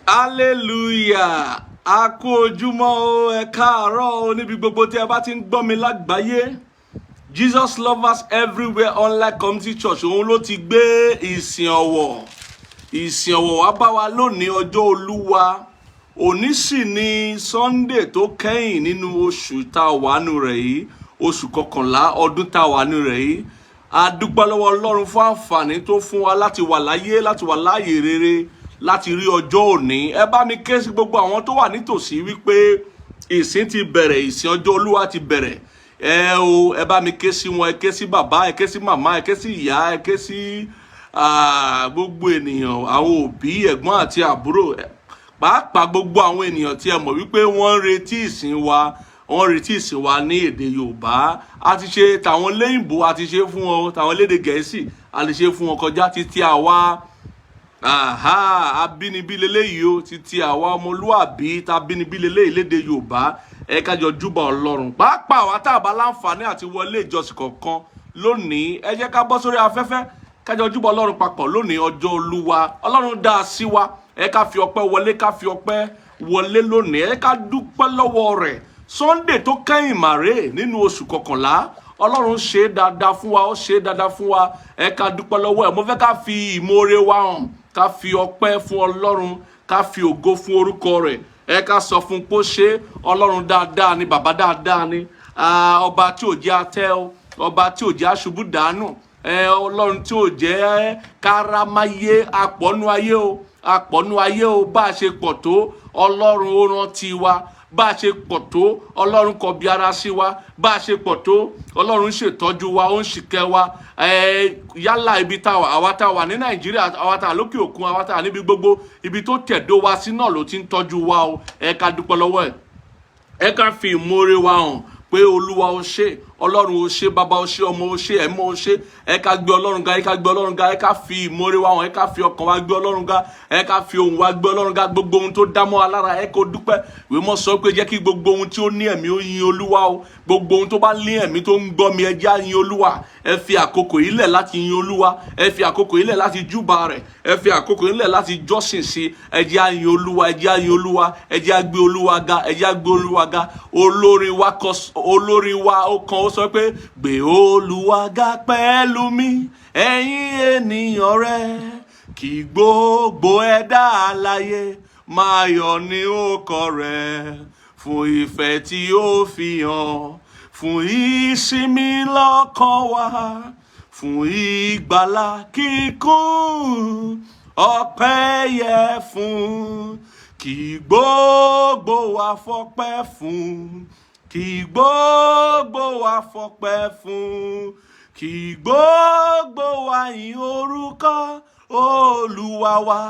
Hallelujah. A kú ojúmọ́ o, ẹ káàárọ̀ o níbi gbogbo tí ẹ bá ti ń gbọ́ mi lágbàáyé. Jesus Lovers Everywhere Online Community Church òun ló ti gbé ìsìn ọ̀wọ̀ wá bá wa lónìí ọjọ́ Olúwa. Òní sì ni Sunday tó kẹ́yìn nínú oṣù tá a wà nínú rẹ̀ yìí, oṣù kọkànlá ọdún tá a wà nínú rẹ̀ yìí. A dúpẹ́ lọ́wọ́ Ọlọ́run fún àǹfààní tó fún wa láti wà láyé, láti wà láàyè rere, láti rí ọjọ́ òní. Ẹ bá mi ké sí gbogbo àwọn tó wà nítòsí wípé ìsìn ti bẹ̀rẹ̀, ìsìn ọjọ́ Olúwa ti bẹ̀rẹ̀. Ẹ bá mi ké sí wọn, ẹ ké sí bàbá, ẹ ké sí màmá, ẹ ké sí ìyá, ẹ ké sí gbogbo ènìyàn, àwọn òbí, ẹ̀gbọ́n àti àbúrò, pàápàá gbogbo àwọn ènìyàn tí ẹ mọ̀ wípé wọ́n ń retí ìsìn wa, ní èdè Yorùbá. A ti ṣe tàwọn léyìnbó, a ti ṣe fún wọn, tàwọn lédè Gẹ̀ẹ́sì a lè ṣe fún wọn kọjá. Títí àwa abínibí leléyìí o, títí àwa ọmọlúàbí tá abínibí leléyìí lédè Yorùbá. Ẹ ká jọ júbà Ọlọ́run. Pàápàá wa tá a bá láǹfààní àti wọlé ìjọsìn kọ̀ọ̀kan lónìí, ẹ jẹ́ ká bọ́ sórí afẹ́fẹ́ ká jọ júbà Ọlọ́run papọ̀ lónìí ọjọ́ Olúwa. Ọlọ́run dá a sí wa, ẹ ká fi ọpẹ́ wọlé, ká fi ọpẹ́ wọlé lónìí, ẹ ká dúpẹ́ lọ́wọ́ rẹ̀. Sunday tó kẹ́yìn màrè nínú oṣù kọkànlá, Ọlọ́run ṣe dáadáa fún wa, ó ṣe dáadáa fún wa. Ẹ ká dúpẹ́ lọ́wọ́ ẹ̀. Mo fẹ́ ká fi ìmoore wa hàn, ká fi ọpẹ́ fún Ọlọ́run, ká fi ògo fún orúkọ rẹ̀. Ẹ ká sọ fún pé ó ṣe. Ọlọ́run dáadáa ni, bàbá dáadáa ni, ọba tí ò jẹ́ atẹ́ o, ọba tí ò jẹ́ aṣubú dànù, Ọlọ́run tí ò jẹ́ kárámáyé, apọ̀nú ayé o, bá a ṣe pọ̀ tó Ọlọ́run ó rántí wa, bá a ṣe pọ̀ tó Ọlọ́run kọbi ara sí wa, bá a ṣe pọ̀ tó Ọlọ́run ṣètọ́jú wa, ó ń ṣìkẹ́ wa. Yálà ibi àwa tá a wà ní Nàìjíríà, àwa tá a lókè òkun, àwa tá a níbi gbogbo, ibi tó tẹ̀dó wa sí náà ló ti ń tọ́jú wa o. Ẹ ká dúpẹ́ lọ́wọ́ ẹ̀. Ẹ ká fi ìmoore wa hàn pé Olúwa ó ṣe, Ọlọ́run ó ṣe, bàbá ó ṣe, ọmọ ó ṣe, ẹ̀mọ́ ó ṣe. Ẹ ká gbé Ọlọ́run ga, ẹ ká gbé Ọlọ́run ga, ẹ ká fi ìmoore wa hàn, ẹ ká fi ọkàn wa gbé Ọlọ́run ga, ẹ ká fi ohùn wa gbé Ọlọ́run ga. Gbogbo ohun tó dá mọ́ wa lára ẹ kó dúpẹ́. Ìwé mọ́ sọ pé jẹ́ kí gbogbo ohun tí ó ní ẹ̀mí ó yin Olúwa o. Gbogbo ohun tó bá ní ẹ̀mí tó ń gbọ́ mi, ẹ jẹ́ á yin Olúwa. Ẹ fi àkókò yìí lẹ̀ láti yin Olúwa, ẹ fi àkókò yìí lẹ̀ láti júbà rẹ̀, ẹ fi àkókò yìí lẹ̀ láti jọ́sìn sí. Ẹ jẹ́ á yin Olúwa, ẹ jẹ́ á yin Olúwa, ẹ jẹ́ á gbé Olúwa ga, ẹ jẹ́ á gbé Olúwa ga. Olórin wa ó kan ó sọ pé gbé Olúwa ga pẹ̀lú mi, ẹ̀yin ènìyàn rẹ̀, kí gbogbo ẹ̀dá alààyè máa yọ̀ ní orúkọ rẹ̀, fún ìfẹ́ tí ó fi hàn, fún ìsinmi lọ́kàn wa, fún ìgbàlà kíkún, ọpẹ́ yẹ fún. Kí gbogbo wa fọpẹ́ fún, kí gbogbo wa fọpẹ́ fún, kí gbogbo wa yìn orúkọ Olúwa wa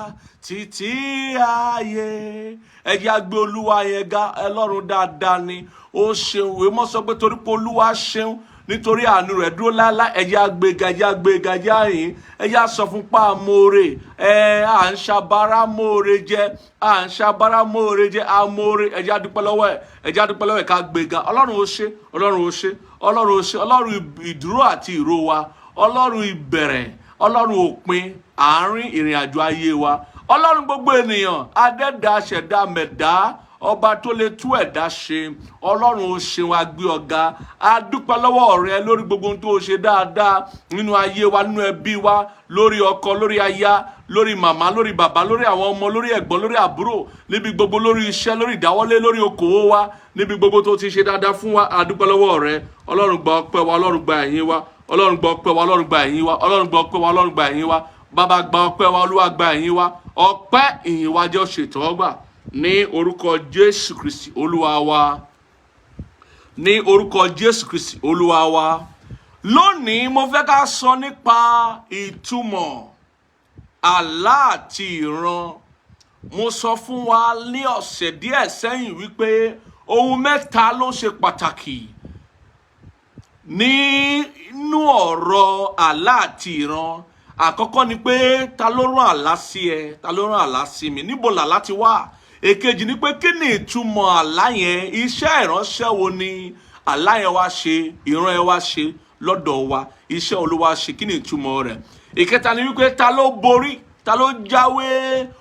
títí ayé. Ẹ jẹ́ á gbé Olúwa yẹn ga. Ọlọ́run dáadáa ni, ó ṣeun. Ìwé mọ́ sọ pé torí pé Olúwa ṣeun, nítorí àánú rẹ̀ dúró láéláé. Ẹ jẹ́ á gbéga, ẹ jẹ́ á gbéga, ẹ jẹ́ á yìn, ẹ jẹ́ á sọ fún pa amóore. À ń ṣabárá móore jẹ, à ń ṣabárá móore jẹ, amóore. Ẹ jẹ́ á dúpẹ́ lọ́wọ́ ẹ̀, ẹ jẹ́ á dúpẹ́ lọ́wọ́ ẹ̀ ká gbéga. Ọlọ́run ó ṣe, Ọlọ́run ó ṣe, Ọlọ́run ó ṣe. Ọlọ́run ìdúró àti ìró wa, Ọlọ́run ìbẹ̀rẹ̀, Ọlọ́run òpin àárín ìrìn àjò ayé wa. Ọlọ́run gbogbo ènìyàn, adẹ́dàá ṣẹ̀dá mẹ̀dá, ọba tó lè tú ẹ̀dá ṣe. Ọlọ́run ó ṣeun, a gbé ọ̀gá. A dúpẹ́ lọ́wọ́ rẹ lórí gbogbo ohun tó o ṣe dáadáa nínú ayé wa, nínú ẹbí wa, lórí ọkọ, lórí aya, lórí màmá, lórí bàbá, lórí àwọn ọmọ, lórí ẹ̀gbọ́n, lórí àbúrò, níbi gbogbo, lórí iṣẹ́, lórí ìdáwọ́lé, lórí okòwò wa, níbi gbogbo tó ti ṣe dáadáa fún wa. A dúpẹ́ lọ́wọ́ rẹ. Ọlọ́run gba ọpẹ́ wa, Ọlọ́run gba ẹ̀yìn wa, Ọlọ́run gba ọpẹ́ wa, Ọlọ́run gba ẹ̀yìn wa, Ọlọ́run gba ọpẹ́ wa, Ọlọ́run gba ẹ̀yìn wa. Bàbá gba ọpẹ́ wa, Olúwa gba ẹ̀yìn wa. Ọpẹ́ ìyìn wa jẹ́ òṣètọ́gbà ní orúkọ Jésù Kristi Olúwa wa, ní orúkọ Jésù Kristi Olúwa wa. Lónìí mo fẹ́ ká sọ nípa ìtumọ̀ àlá àti ìran. Mo sọ fún wa ní ọ̀sẹ̀ díẹ̀ sẹ́yìn wípé ohun mẹ́ta ló ṣe pàtàkì nínú ọ̀rọ̀ àlá àti ìran. Àkọ́kọ́ ni pé ta ló rán àlá sí ẹ, ta ló rán àlá sí mi, níbo làlá ti wá. Èkejì ni pé kí ni ìtumọ̀ àlá yẹn, iṣẹ́ ìránṣẹ́ wo ni àlá yẹn wá ṣe, ìran yẹn wá ṣe lọ́dọ̀ wa, iṣẹ́ Olúwa ṣe, kí ni ìtumọ̀ rẹ̀. Ìkẹta ni wípé ta ló borí, ta ló jáwé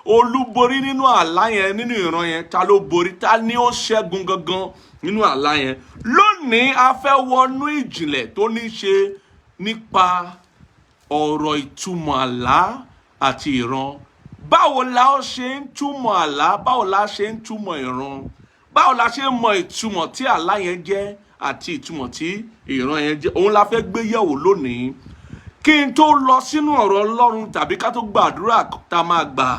olúborí nínú àlá yẹn, nínú ìran yẹn? Ta ló borí? Ta ni ó ṣẹ́gun gangan nínú àlá yẹn? Lónìí a fẹ́ wọnú ìjìnlẹ̀ tó ní ṣe nípa ọ̀rọ̀ ìtumọ̀ àlá àti ìran. Báwo la ó ṣe ń túmọ̀ àlá? Báwo la ṣe ń túmọ̀ ìran? Báwo la ṣe ń mọ ìtumọ̀ tí àlá yẹn jẹ́ àti ìtumọ̀ tí ìran yẹn jẹ́? Òun la fẹ́ gbé yẹ̀wò lónìí. Kí n tó lọ sínú ọ̀rọ̀ Ọlọ́run tàbí ká tó gbàdúrà tá máa gbà,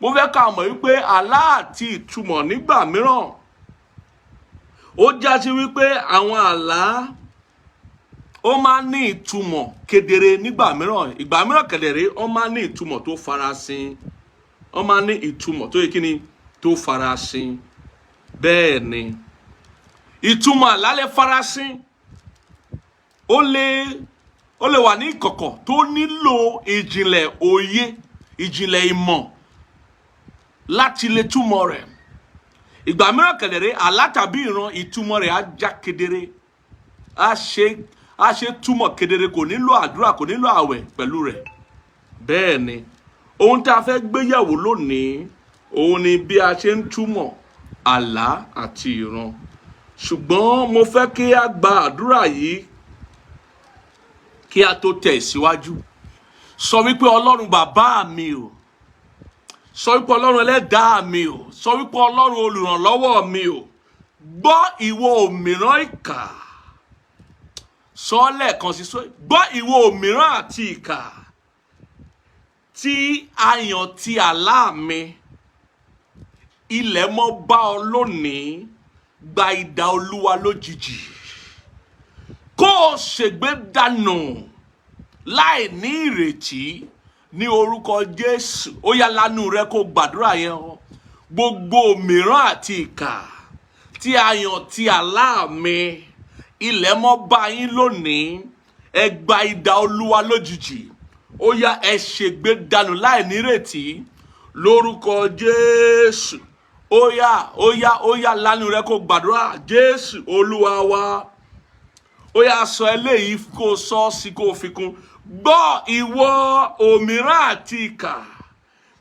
mo fẹ́ ká mọ̀ wípé àlá àti ìtumọ̀ nígbà mìíràn ó já sí wípé àwọn àlá ó máa ń ní ìtumọ̀ kedere nígbà mìíràn. Ìgbà mìíràn kedere ó máa ń ní ìtumọ̀ tó farasin. Ó máa ń ní ìtumọ̀ tó yẹ kí ni tó farasin. Bẹ́ẹ̀ ni ìtumọ̀ àlá lè farasin. Ó lè wà ní ìkọ̀kọ̀ tó nílò ìjìnlẹ̀ òye, ìjìnlẹ̀ ìmọ̀ láti lè túmọ̀ rẹ̀. Ìgbà mìíràn kedere àlá tàbí ìran ìtumọ̀ rẹ̀ á já kedere. Á ṣe túmọ̀ kedere, kò nílò àdúrà, kò nílò àwẹ̀ pẹ̀lú rẹ̀. Bẹ́ẹ̀ ni ohun tí a fẹ́ gbé yẹ̀wò lónìí òun ni bí a ṣe ń túmọ̀ àlá àti ìran. Ṣùgbọ́n mo fẹ́ kí a gba àdúrà yìí kí a tó tẹ̀ síwájú. Sọ wípé Ọlọ́run bàbá mi o, sọ wípé Ọlọ́run ẹlẹ́dàá mi o, sọ wípé Ọlọ́run olùrànlọ́wọ́ mi o, gbọ́ ìwọ òmìrán ìkà. Sọ lẹ́ẹ̀kan sí, gbọ́ ìwọ òmìrán àti ìkà tí a yàn ti àlá mi. Ilẹ̀ mọ́ bá ọ lónìí, gba idà Olúwa lójijì. Kó o ṣègbé dànù láì ní ìrètí ní orúkọ Jésù. Ó yá lanu rẹ kó gbàdúrà yẹn. Gbogbo òmìrán àti ìkà tí a yàn ti àlá mi, ilẹ̀ mọ́ bá yín lónìí, ẹ gba idà Olúwa lójijì. Ó yá ẹ ṣègbé dànù láì ní ìrètí lórúkọ Jésù. Ó yá lanu rẹ kó gbàdúrà. Jésù Olúwa wa. Ó yá sọ eléyìí kó sọ sí kó fi kún. Gbọ́ ìwọ òmìrán àti ìkà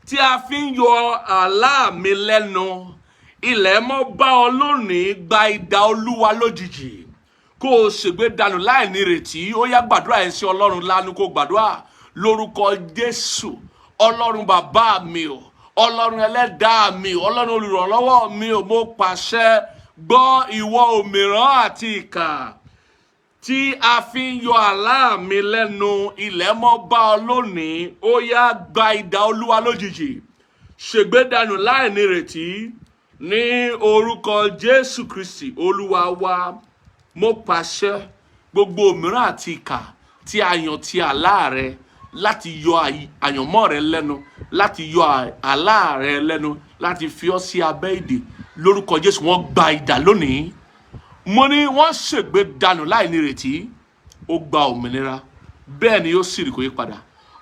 tí a fi ń yọ àlá mi lẹ́nu, ilẹ̀ mọ́ bá ọ lónìí, gba idà Olúwa lójijì. Kó o ṣègbé dànù láì ní ìrètí. Ó yá gbàdúrà yẹn sí Ọlọ́run lanu kó gbàdúrà lórúkọ Jésù. Ọlọ́run bàbá mi o, Ọlọ́run ẹlẹ́dàá mi o, Ọlọ́run olùrànlọ́wọ́ mi o, mo pàṣẹ, gbọ́ ìwọ òmìrán àti ìkà tí a fi ń yọ àlá mi lẹ́nu, ilẹ̀ mọ́ bá ọ lónìí. Ó yá gba idà Olúwa lójijì. Ṣègbé dànù láì ní ìrètí ní orúkọ Jésù Kristi Olúwa wa. Mo pàṣẹ gbogbo òmìrán àti ìkà tí a yàn ti àlá rẹ láti yọ àyànmọ́ rẹ lẹ́nu, láti yọ àlá rẹ lẹ́nu, láti fi ọ́ sí abẹ́ ìdè lórúkọ Jésù. Wọ́n gba idà lónìí. Mo ní wọ́n ṣègbé dànù láì ní ìrètí. Ó gba òmìnira. Bẹ́ẹ̀ ni yóò sì rí kó yí padà.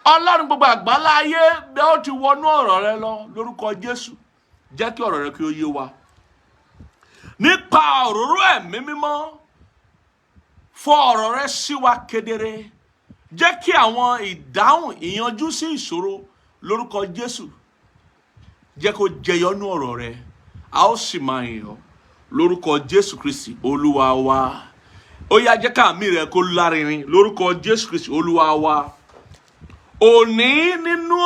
Ọlọ́run gbogbo àgbálá ayé bẹ́ẹ̀ ó ti wọnú ọ̀rọ̀ rẹ lọ lórúkọ Jésù. Jẹ́ kí ọ̀rọ̀ rẹ kí ó yé wa. Nípa òróró ẹ̀mí mímọ́, fọ ọ̀rọ̀ rẹ sí wa kedere. Jẹ́ kí àwọn ìdáhùn ìyanjú sí ìṣòro lórúkọ Jésù jẹ́ kó jẹyọ nú ọ̀rọ̀ rẹ. A ó sì máa yìn ọ́ lórúkọ Jésù Kristi Olúwa wa. Ó yá jẹ́ ká àmì rẹ kó lárinrin lórúkọ Jésù Kristi Olúwa wa. Òní nínú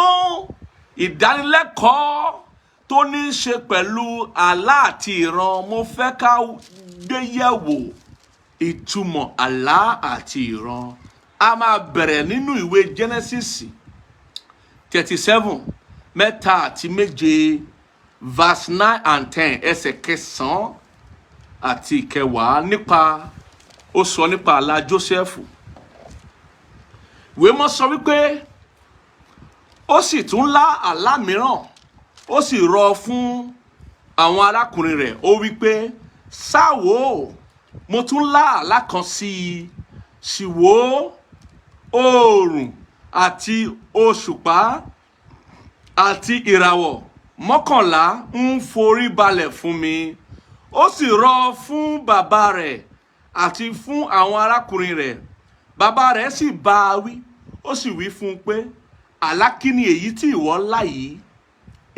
ìdánilẹ́kọ̀ọ́ tó ní í ṣe pẹ̀lú àlá àti ìran, mo fẹ́ ká gbé yẹ̀wò ìtumọ̀ àlá àti ìran. A máa bẹ̀rẹ̀ nínú ìwé Genesis 37 mẹ́ta àti méje verse 9 and 10 ẹsẹ̀ kẹsàn-án àti ìkẹwàá. Ó sọ nípa àlá Jósẹ́fù. Ìwé mọ́ sọ wípé ó sì tún lá àlá mìíràn, ó sì rọ̀ fún àwọn arákùnrin rẹ̀. Ó wípé sá wò, mo tún lá àlá kan sí i. Sì wò, oòrùn àti òṣùpá àti ìràwọ̀ 11 ń forí balẹ̀ fún mi. Ó sì rọ̀ fún bàbá rẹ̀ àti fún àwọn arákùnrin rẹ̀. Bàbá rẹ̀ sì bá a wí, ó sì wí fún un pé àlá kí ni èyí tí ìwọ ńlá yìí?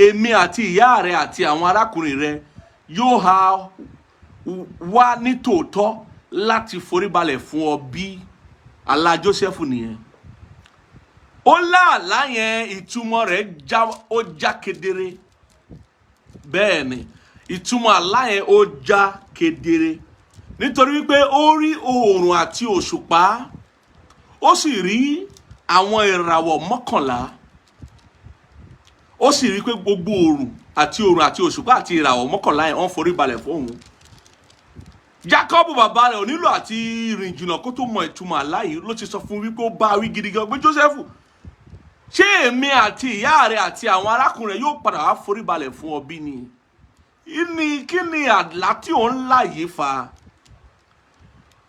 Èmi àti ìyá rẹ àti àwọn arákùnrin rẹ yóò ha wá ní tòótọ́ láti foríbalẹ̀ fún ọ bí? Àlá Jósẹ́fù nìyẹn. Ó lá àlá yẹn, ìtumọ̀ rẹ̀ ó já kedere. Bẹ́ẹ̀ ni, ìtumọ̀ àlá yẹn ó já kedere. Nítorí wípé ó rí oòrùn àti òṣùpá, ó sì rí àwọn ìràwọ̀ 11. Ó sì rí pé gbogbo oòrùn àti òṣùpá àti ìràwọ̀ 11 yẹn wọ́n forí balẹ̀ fún òun. Jákọ́bù bàbá rẹ̀ ò nílò àti rìn jìnnà kó tó mọ ìtumọ̀ àlá yìí, ló ti sọ fún wípé ó bá wí gidi gan pé Jósẹ́fù, ṣé èmi àti ìyá rẹ̀ àti àwọn arákùnrin rẹ̀ yóò padà wá forí balẹ̀ fún ọ bí ni? Kí ni àlá tí ò ń lá yìí fa?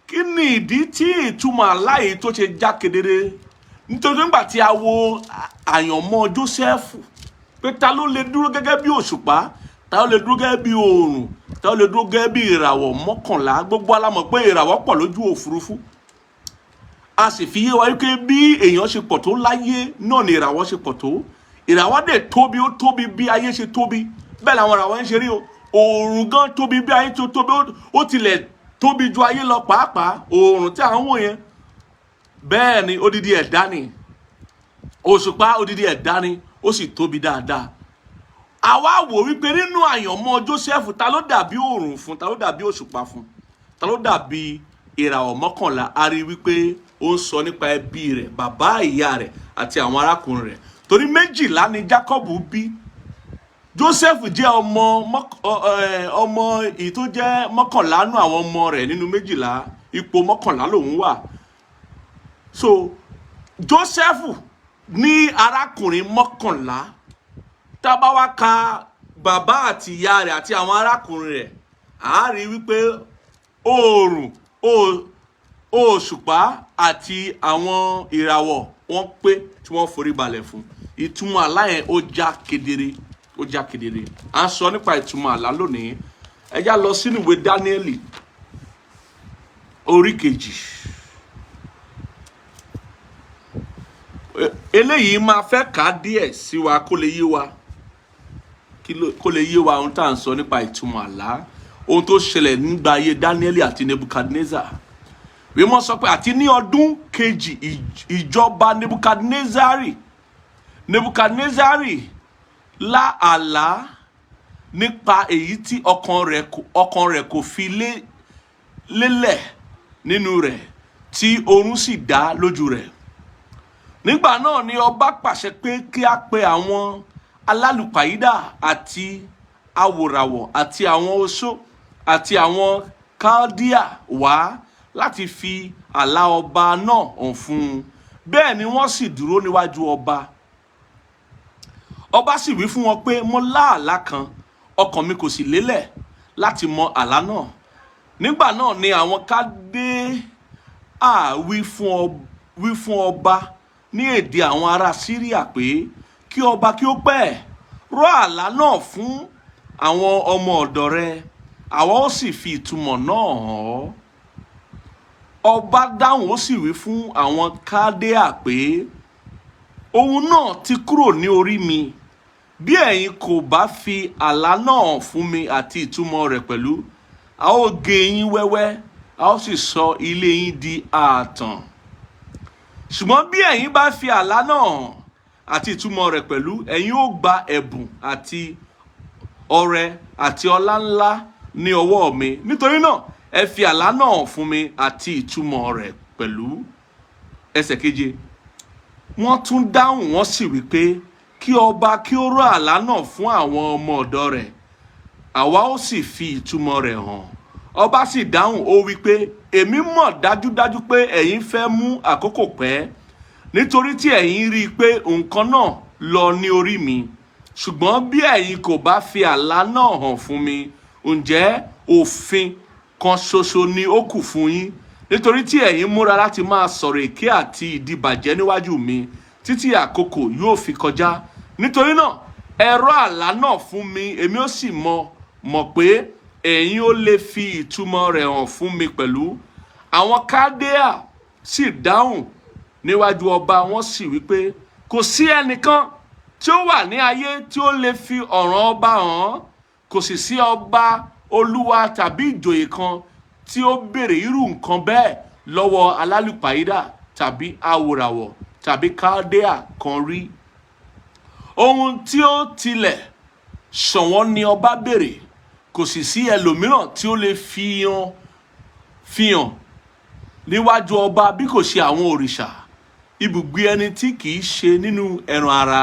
Kí ni ìdí tí ìtumọ̀ àlá yìí tó ṣe já kedere? Nítorí nígbà tí a wo àyànmọ́ Jósẹ́fù, pé ta ló lè dúró gẹ́gẹ́ bí òṣùpá, ta ló lè dúró gẹ́gẹ́ bí oòrùn, ta ló lè dúró gẹ́gẹ́ bí ìràwọ̀ 11. Gbogbo wa la mọ̀ pé ìràwọ̀ pọ̀ lójú òfurufú. A sì fi yé wa wípé bí èèyàn ṣe pọ̀ tó láyé náà ni ìràwọ̀ ṣe pọ̀ tó. Ìràwọ̀ dẹ̀ tóbi, ó tóbi bí ayé ṣe tóbi. Bẹ́ẹ̀ làwọn ìràwọ̀ ń ṣe rí o. Oòrùn gan tóbi bí ayé tó tóbi, ó tilẹ̀ tóbi ju ayé lọ pàápàá. Oòrùn tí à ń wò yẹn, bẹ́ẹ̀ ni odidi ẹ̀dá ni. Òṣùpá odidi ẹ̀dá ni, ó sì tóbi dáadáa. Àwa wò wípé nínú àyànmọ́ Jósẹ́fù, ta ló dàbí oòrùn fún, ta ló dàbí òṣùpá fún, ta ló dàbí ìràwọ̀ 11? A rí wípé ó ń sọ nípa ẹbí rẹ̀, bàbá ìyá rẹ̀ àti àwọn arákùnrin rẹ̀. Torí 12 ni Jákọ́bù bí. Jósẹ́fù jẹ́ ọmọ èyí tó jẹ́ 11 nínú àwọn ọmọ rẹ̀ nínú 12. Ipò 11 lòun wà. So Jósẹ́fù ní arákùnrin 11. Tá bá wá ka bàbá àti ìyá rẹ̀ àti àwọn arákùnrin rẹ̀, a rí wípé oòrùn, òṣùpá àti àwọn ìràwọ̀ wọ́n pé tí wọ́n forí balẹ̀ fún. Ìtumọ̀ àlá yẹn ó já kedere, ó já kedere. À ń sọ nípa ìtumọ̀ àlá lónìí. Ẹ já lọ sínú ìwé Dáníẹ́lì orí 2. Eléyìí máa fẹ́ kà díẹ̀ sí wa kó lè yé wa, kó lè yé wa ohun tá à ń sọ nípa ìtumọ̀ àlá, ohun tó ṣẹlẹ̀ nígbà ayé Dáníẹ́lì àti Nebukadnezar. Wímọ́ sọ pé àti ní ọdún 2 ìjọba Nebukadnezari lá àlá nípa èyí tí ọkàn rẹ̀ kò fi lélẹ̀ nínú rẹ̀, tí oorun sì dá lójú rẹ̀. Nígbà náà ni ọba pàṣẹ pé kí a pe àwọn alálùpàídà àti awòràwọ̀ àti àwọn oṣó àti àwọn Kaldea wá láti fi àlá ọba náà hàn fún un. Bẹ́ẹ̀ ni wọ́n sì dúró níwájú ọba. Ọba sì wí fún wọn pé, mo lá àlá kan, ọkàn mi kò sì lélẹ̀ láti mọ àlá náà. Nígbà náà ni àwọn Kaldea wí fún ọba ní èdè àwọn ará Síríà pé kí ọba kí ó pẹ́ rọ àlá náà fún àwọn ọmọ ọ̀dọ̀ rẹ̀, àwa ó sì fi ìtumọ̀ náà hàn ọ́. Ọba dáhùn, ó sì wí fún àwọn Kaldea pé ohun náà ti kúrò ní orí mi. Bí ẹ̀yin kò bá fi àlá náà fún mi àti ìtumọ̀ rẹ̀ pẹ̀lú, a ó gé yín wẹ́wẹ́, a ó sì sọ ilé yín di ààtàn. Ṣùgbọ́n bí ẹ̀yin bá fi àlá náà àti ìtumọ̀ rẹ̀ pẹ̀lú, ẹ̀yin ó gba ẹ̀bùn àti ọrẹ àti ọlá ńlá ní ọwọ́ mi. Nítorí náà ẹ fi àlá náà fún mi àti ìtumọ̀ rẹ̀ pẹ̀lú. Ẹsẹ̀ 7. Wọ́n tún dáhùn, wọ́n sì wí pé kí ọba kí ó rọ àlá náà fún àwọn ọmọ ọ̀dọ̀ rẹ̀, àwa ó sì fi ìtumọ̀ rẹ̀ hàn. Ọba sì dáhùn, ó wí pé èmi mọ̀ dájúdájú pé ẹ̀yin fẹ́ mú àkókò pẹ́, nítorí tí ẹ̀yin rí i pé nǹkan náà lọ ní orí mi. Ṣùgbọ́n bí ẹ̀yin kò bá fi àlá náà hàn fún mi, ǹjẹ́ òfin kan ṣoṣo ni ó kù fún yín, nítorí tí ẹ̀yin múra láti máa sọ̀rọ̀ èké àti ìdìbàjẹ́ níwájú mi títí àkókò yóò fi kọjá. Nítorí náà ẹ rọ àlá náà fún mi, èmi ó sì mọ̀ pé ẹ̀yin ó lè fi ìtumọ̀ rẹ̀ hàn fún mi pẹ̀lú. Àwọn Kaldea sì dáhùn níwájú ọba, wọ́n sì wí pé kò sí ẹnìkan tí ó wà ní ayé tí ó lè fi ọ̀ràn ọba hàn, kò sì sí ọba, olúwa tàbí ìjòyè kan tí ó béèrè irú nǹkan bẹ́ẹ̀ lọ́wọ́ alálùpàídà tàbí awòràwọ̀ tàbí kaldea kan rí. Ohun tí ó tilẹ̀ ṣọ̀wọ́n ni ọba béèrè, kò sì sí ẹlòmíràn tí ó lè fi hàn níwájú ọba bí kò ṣe àwọn òrìṣà, ibùgbé ẹni tí kìí ṣe nínú ẹran ara.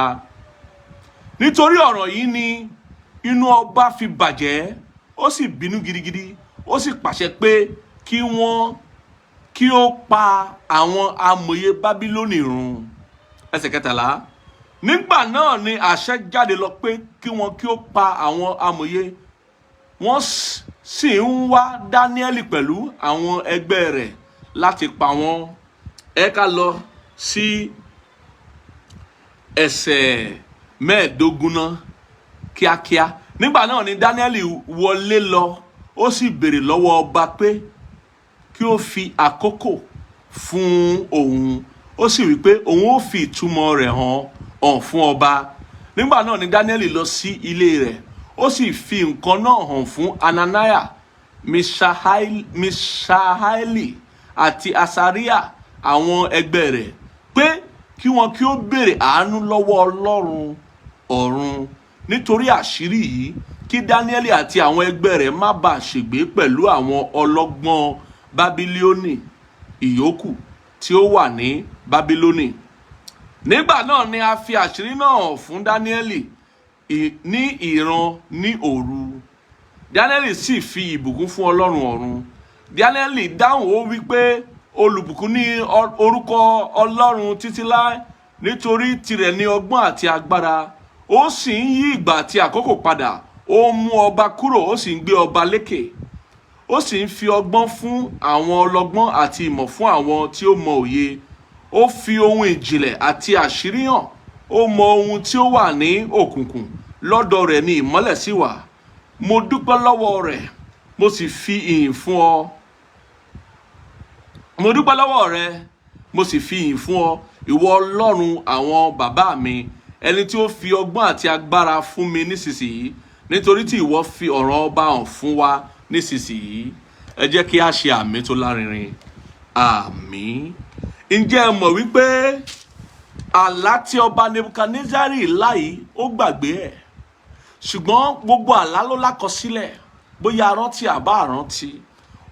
Nítorí ọ̀rọ̀ yìí ni inú ọba fi bàjẹ́, ó sì bínú gidigidi, ó sì pàṣẹ pé kí ó pa àwọn amòye Bábílónì run. Ẹsẹ̀ 13. Nígbà náà ni àṣẹ jáde lọ pé kí ó pa àwọn amòye, wọ́n sì ń wá Dáníẹ́lì pẹ̀lú àwọn ẹgbẹ́ rẹ̀ láti pa wọ́n. Ẹ ká lọ sí ẹsẹ̀ 15 náà kíákíá. Nígbà náà ni Dáníẹ́lì wọlé lọ, ó sì béèrè lọ́wọ́ ọba pé kí ó fi àkókò fún òun, ó sì wí pé òun ó fi ìtumọ̀ rẹ̀ hàn fún ọba. Nígbà náà ni Dáníẹ́lì lọ sí ilé rẹ̀, ó sì fi nǹkan náà hàn fún Ananiah, Mishaeli àti Asariah àwọn ẹgbẹ́ rẹ̀ pé kí ó béèrè àánú lọ́wọ́ Ọlọ́run ọ̀run nítorí àṣírí yìí, kí Dáníẹ́lì àti àwọn ẹgbẹ́ rẹ̀ má bàa ṣègbé pẹ̀lú àwọn ọlọ́gbọ́n Bábílónì ìyókù tí ó wà ní Bábílónì. Nígbà náà ni a fi àṣírí náà hàn fún Dáníẹ́lì ní ìran ní òru. Dáníẹ́lì sì fi ìbùkún fún Ọlọ́run ọ̀run. Dáníẹ́lì dáhùn, ó wí pé olùbùkún ní orúkọ Ọlọ́run títí láé, nítorí tirẹ̀ ni ọgbọ́n àti agbára. Ó sì ń yí ìgbà àti àkókò padà, ó mú ọba kúrò, ó sì ń gbé ọba lékè. Ó sì ń fi ọgbọ́n fún àwọn ọlọ́gbọ́n àti ìmọ̀ fún àwọn tí ó mọ òye. Ó fi ohun ìjìnlẹ̀ àti àṣírí hàn, ó mọ ohun tí ó wà ní òkùnkùn, lọ́dọ̀ rẹ̀ ni ìmọ́lẹ̀ sì wà. Mo dúpẹ́ lọ́wọ́ rẹ̀, mo sì fi ìyìn fún ọ. Mo dúpẹ́ lọ́wọ́ rẹ, mo sì fi ìyìn fún ọ, ìwọ Ọlọ́run àwọn bàbá mi, ẹni tí ó fi ọgbọ́n àti agbára fún mi nísinsìnyí, nítorí tí ìwọ fi ọ̀ràn ọba hàn fún wa nísinsìnyí. Ẹ jẹ́ kí a ṣe àmín tó lárinrin. Àmín. Ǹjẹ́ ẹ mọ̀ wípé àlá tí ọba Nebukadnezari lá yìí ó gbàgbé ẹ̀, ṣùgbọ́n gbogbo àlá ló lákọsílẹ̀, bóyá rántí àbá rántí.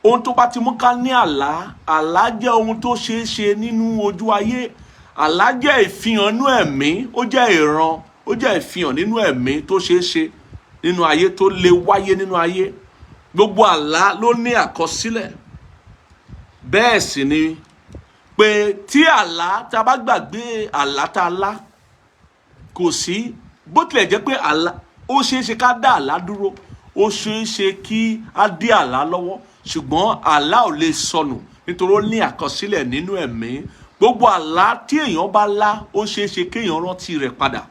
Ohun tó bá ti mú ká ní àlá jẹ́ ohun tó ṣeé ṣe nínú ojú ayé. Àlá jẹ́ ìfihàn nínú ẹ̀mí, ó jẹ́ ìran, ó jẹ́ ìfihàn nínú ẹ̀mí tó ṣeé ṣe nínú ayé, tó lè wáyé nínú ayé. Gbogbo àlá ló ní àkọsílẹ̀. Bẹ́ẹ̀ sì ni pé tí àlá tá bá gbàgbé àlá tá lá, kò sí, bó tilẹ̀ jẹ́ pé àlá ó ṣeé ṣe ká dá àlá dúró, ó ṣeé ṣe kí á dí àlá lọ́wọ́, ṣùgbọ́n àlá ò lè sọnù nítorí ó ní àkọsílẹ̀ nínú ẹ̀mí. Gbogbo àlá tí èèyàn bá lá, ó ṣeé ṣe kéèyàn rántí rẹ̀ padà.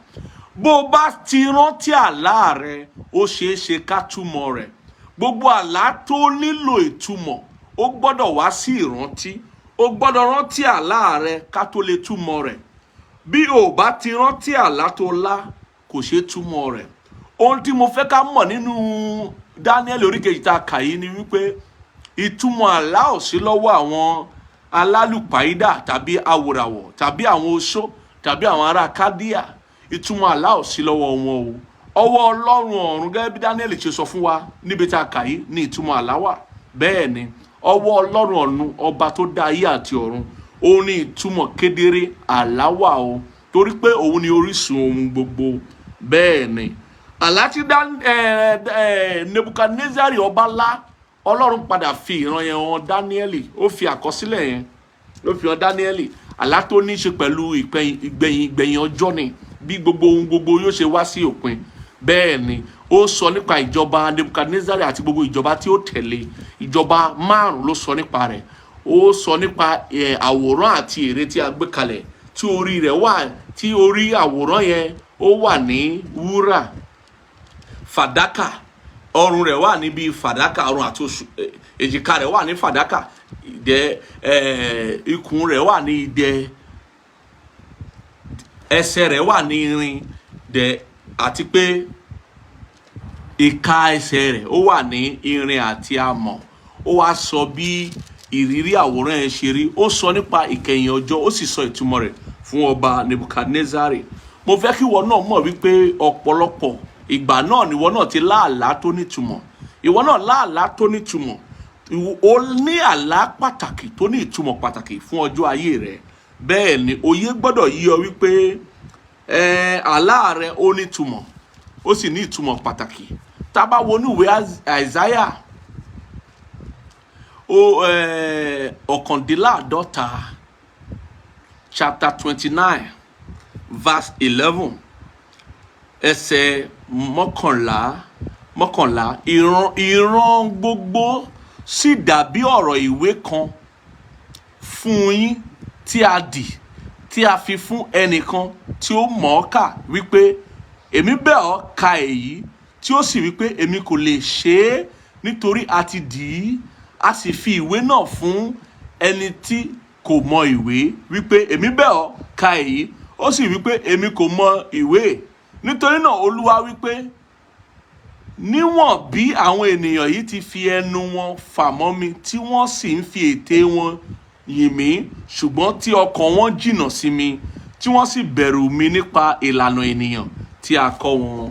Bó bá ti rántí àlá rẹ̀, ó ṣeé ṣe ká túmọ̀ rẹ̀. Gbogbo àlá tó nílò ìtumọ̀, ó gbọ́dọ̀ wá sí ìrántí. Ó gbọ́dọ̀ rántí àlá rẹ̀ ká tó lè túmọ̀ rẹ̀. Bí o bá ti rántí àlá tó lá, kò ṣeé túmọ̀ rẹ̀. Ohun tí mo fẹ́ ká mọ̀ nínú Dáníẹ́lì orí kejì tá a kà yìí ni wípé ìtumọ̀ àlá ò sí lọ́wọ́ àwọn alálùpàídà tàbí awòràwọ̀ tàbí àwọn oṣó tàbí àwọn ará Kádíà. Ìtumọ̀ àlá ò sí lọ́wọ́ wọn o. Ọwọ́ Ọlọ́run ọ̀run, gẹ́gẹ́ bí Dáníẹ́lì ṣe sọ fún wa níbi tá a kà yìí, ní ìtumọ̀ àlá wà. Bẹ́ẹ̀ ni ọwọ́ Ọlọ́run ọ̀run, ọba tó dá ayé àti ọ̀run, òun ni ìtumọ̀ kedere àlá wà o, torí pé òun ni orísun ohun gbogbo. Bẹ́ẹ̀ ni àlá tí Nebukadnezari ọba lá, Ọlọ́run padà fi ìran yẹn hàn Dáníẹ́lì, ó fi àkọsílẹ̀ yẹn, ó fi hàn Dáníẹ́lì. Àlá tó ní í ṣe pẹ̀lú ìgbẹ̀yìn ọjọ́ ni, bí gbogbo ohun gbogbo yóò ṣe wá sí òpin. Bẹ́ẹ̀ ni ó sọ nípa ìjọba Nebukadnezari àti gbogbo ìjọba tí ó tẹ̀lé. Ìjọba 5 ló sọ nípa rẹ̀. Ó sọ nípa àwòrán àti ère tí a gbé kalẹ̀, tí orí rẹ̀ wà, tí orí àwòrán yẹn ó wà ní wúrà, fàdákà, ọrùn rẹ̀ wà níbi fàdákà, ọrùn àti èjìká rẹ̀ wà ní fàdákà, ikùn rẹ̀ wà ní idẹ, ẹsẹ̀ rẹ̀ wà ní irin dẹ̀ àti pé ìka ẹsẹ̀ rẹ̀ ó wà ní irin àti amọ̀. Ó wá sọ bí ìrírí àwòrán ẹ̀ ṣe rí. Ó sọ nípa ìkẹyìn ọjọ́, ó sì sọ ìtumọ̀ rẹ̀ fún ọba Nebukadnezari. Mo fẹ́ kí ìwọ náà mọ̀ wípé ọ̀pọ̀lọpọ̀ ìgbà náà ni ìwọ náà ti láàlá tó nítumọ̀. Ìwọ náà láàlá tó nítumọ̀. Ó ní àlá pàtàkì tó ní ìtumọ̀ pàtàkì fún ọjọ́ ayé rẹ̀. Bẹ́ẹ̀ ni òye gbọ́dọ̀ yí ọ wípé àlá rẹ ó nítumọ̀, ó sì ní ìtumọ̀ pàtàkì. Tá bá wo ní ìwé Àìsáyà ọ̀kàndínláàdọ́ta chapter 29 verse 11 ẹsẹ̀ mọ́kànlá ìran gbogbo sì dàbí ọ̀rọ̀ ìwé kan fún yín tí a fi fún ẹnìkan tí ó mọ̀ ọ́ kà wípé èmi bẹ̀ ọ́ ka èyí, tí ó sì wípé èmi kò lè ṣe é nítorí a ti dì í. A sì fi ìwé náà fún ẹni tí kò mọ ìwé wípé èmi bẹ̀ ọ́ ka èyí, ó sì wípé èmi kò mọ ìwé. Nítorí náà Olúwa wípé níwọ̀n bí àwọn ènìyàn yìí ti fi ẹnu wọn fà mọ́ mi tí wọ́n sì ń fi ètè wọn yìn mí, ṣùgbọ́n tí ọkàn wọn jìnnà sí mi, tí wọ́n sì bẹ̀rù mi nípa ìlànà ènìyàn tí a kọ́ wọn.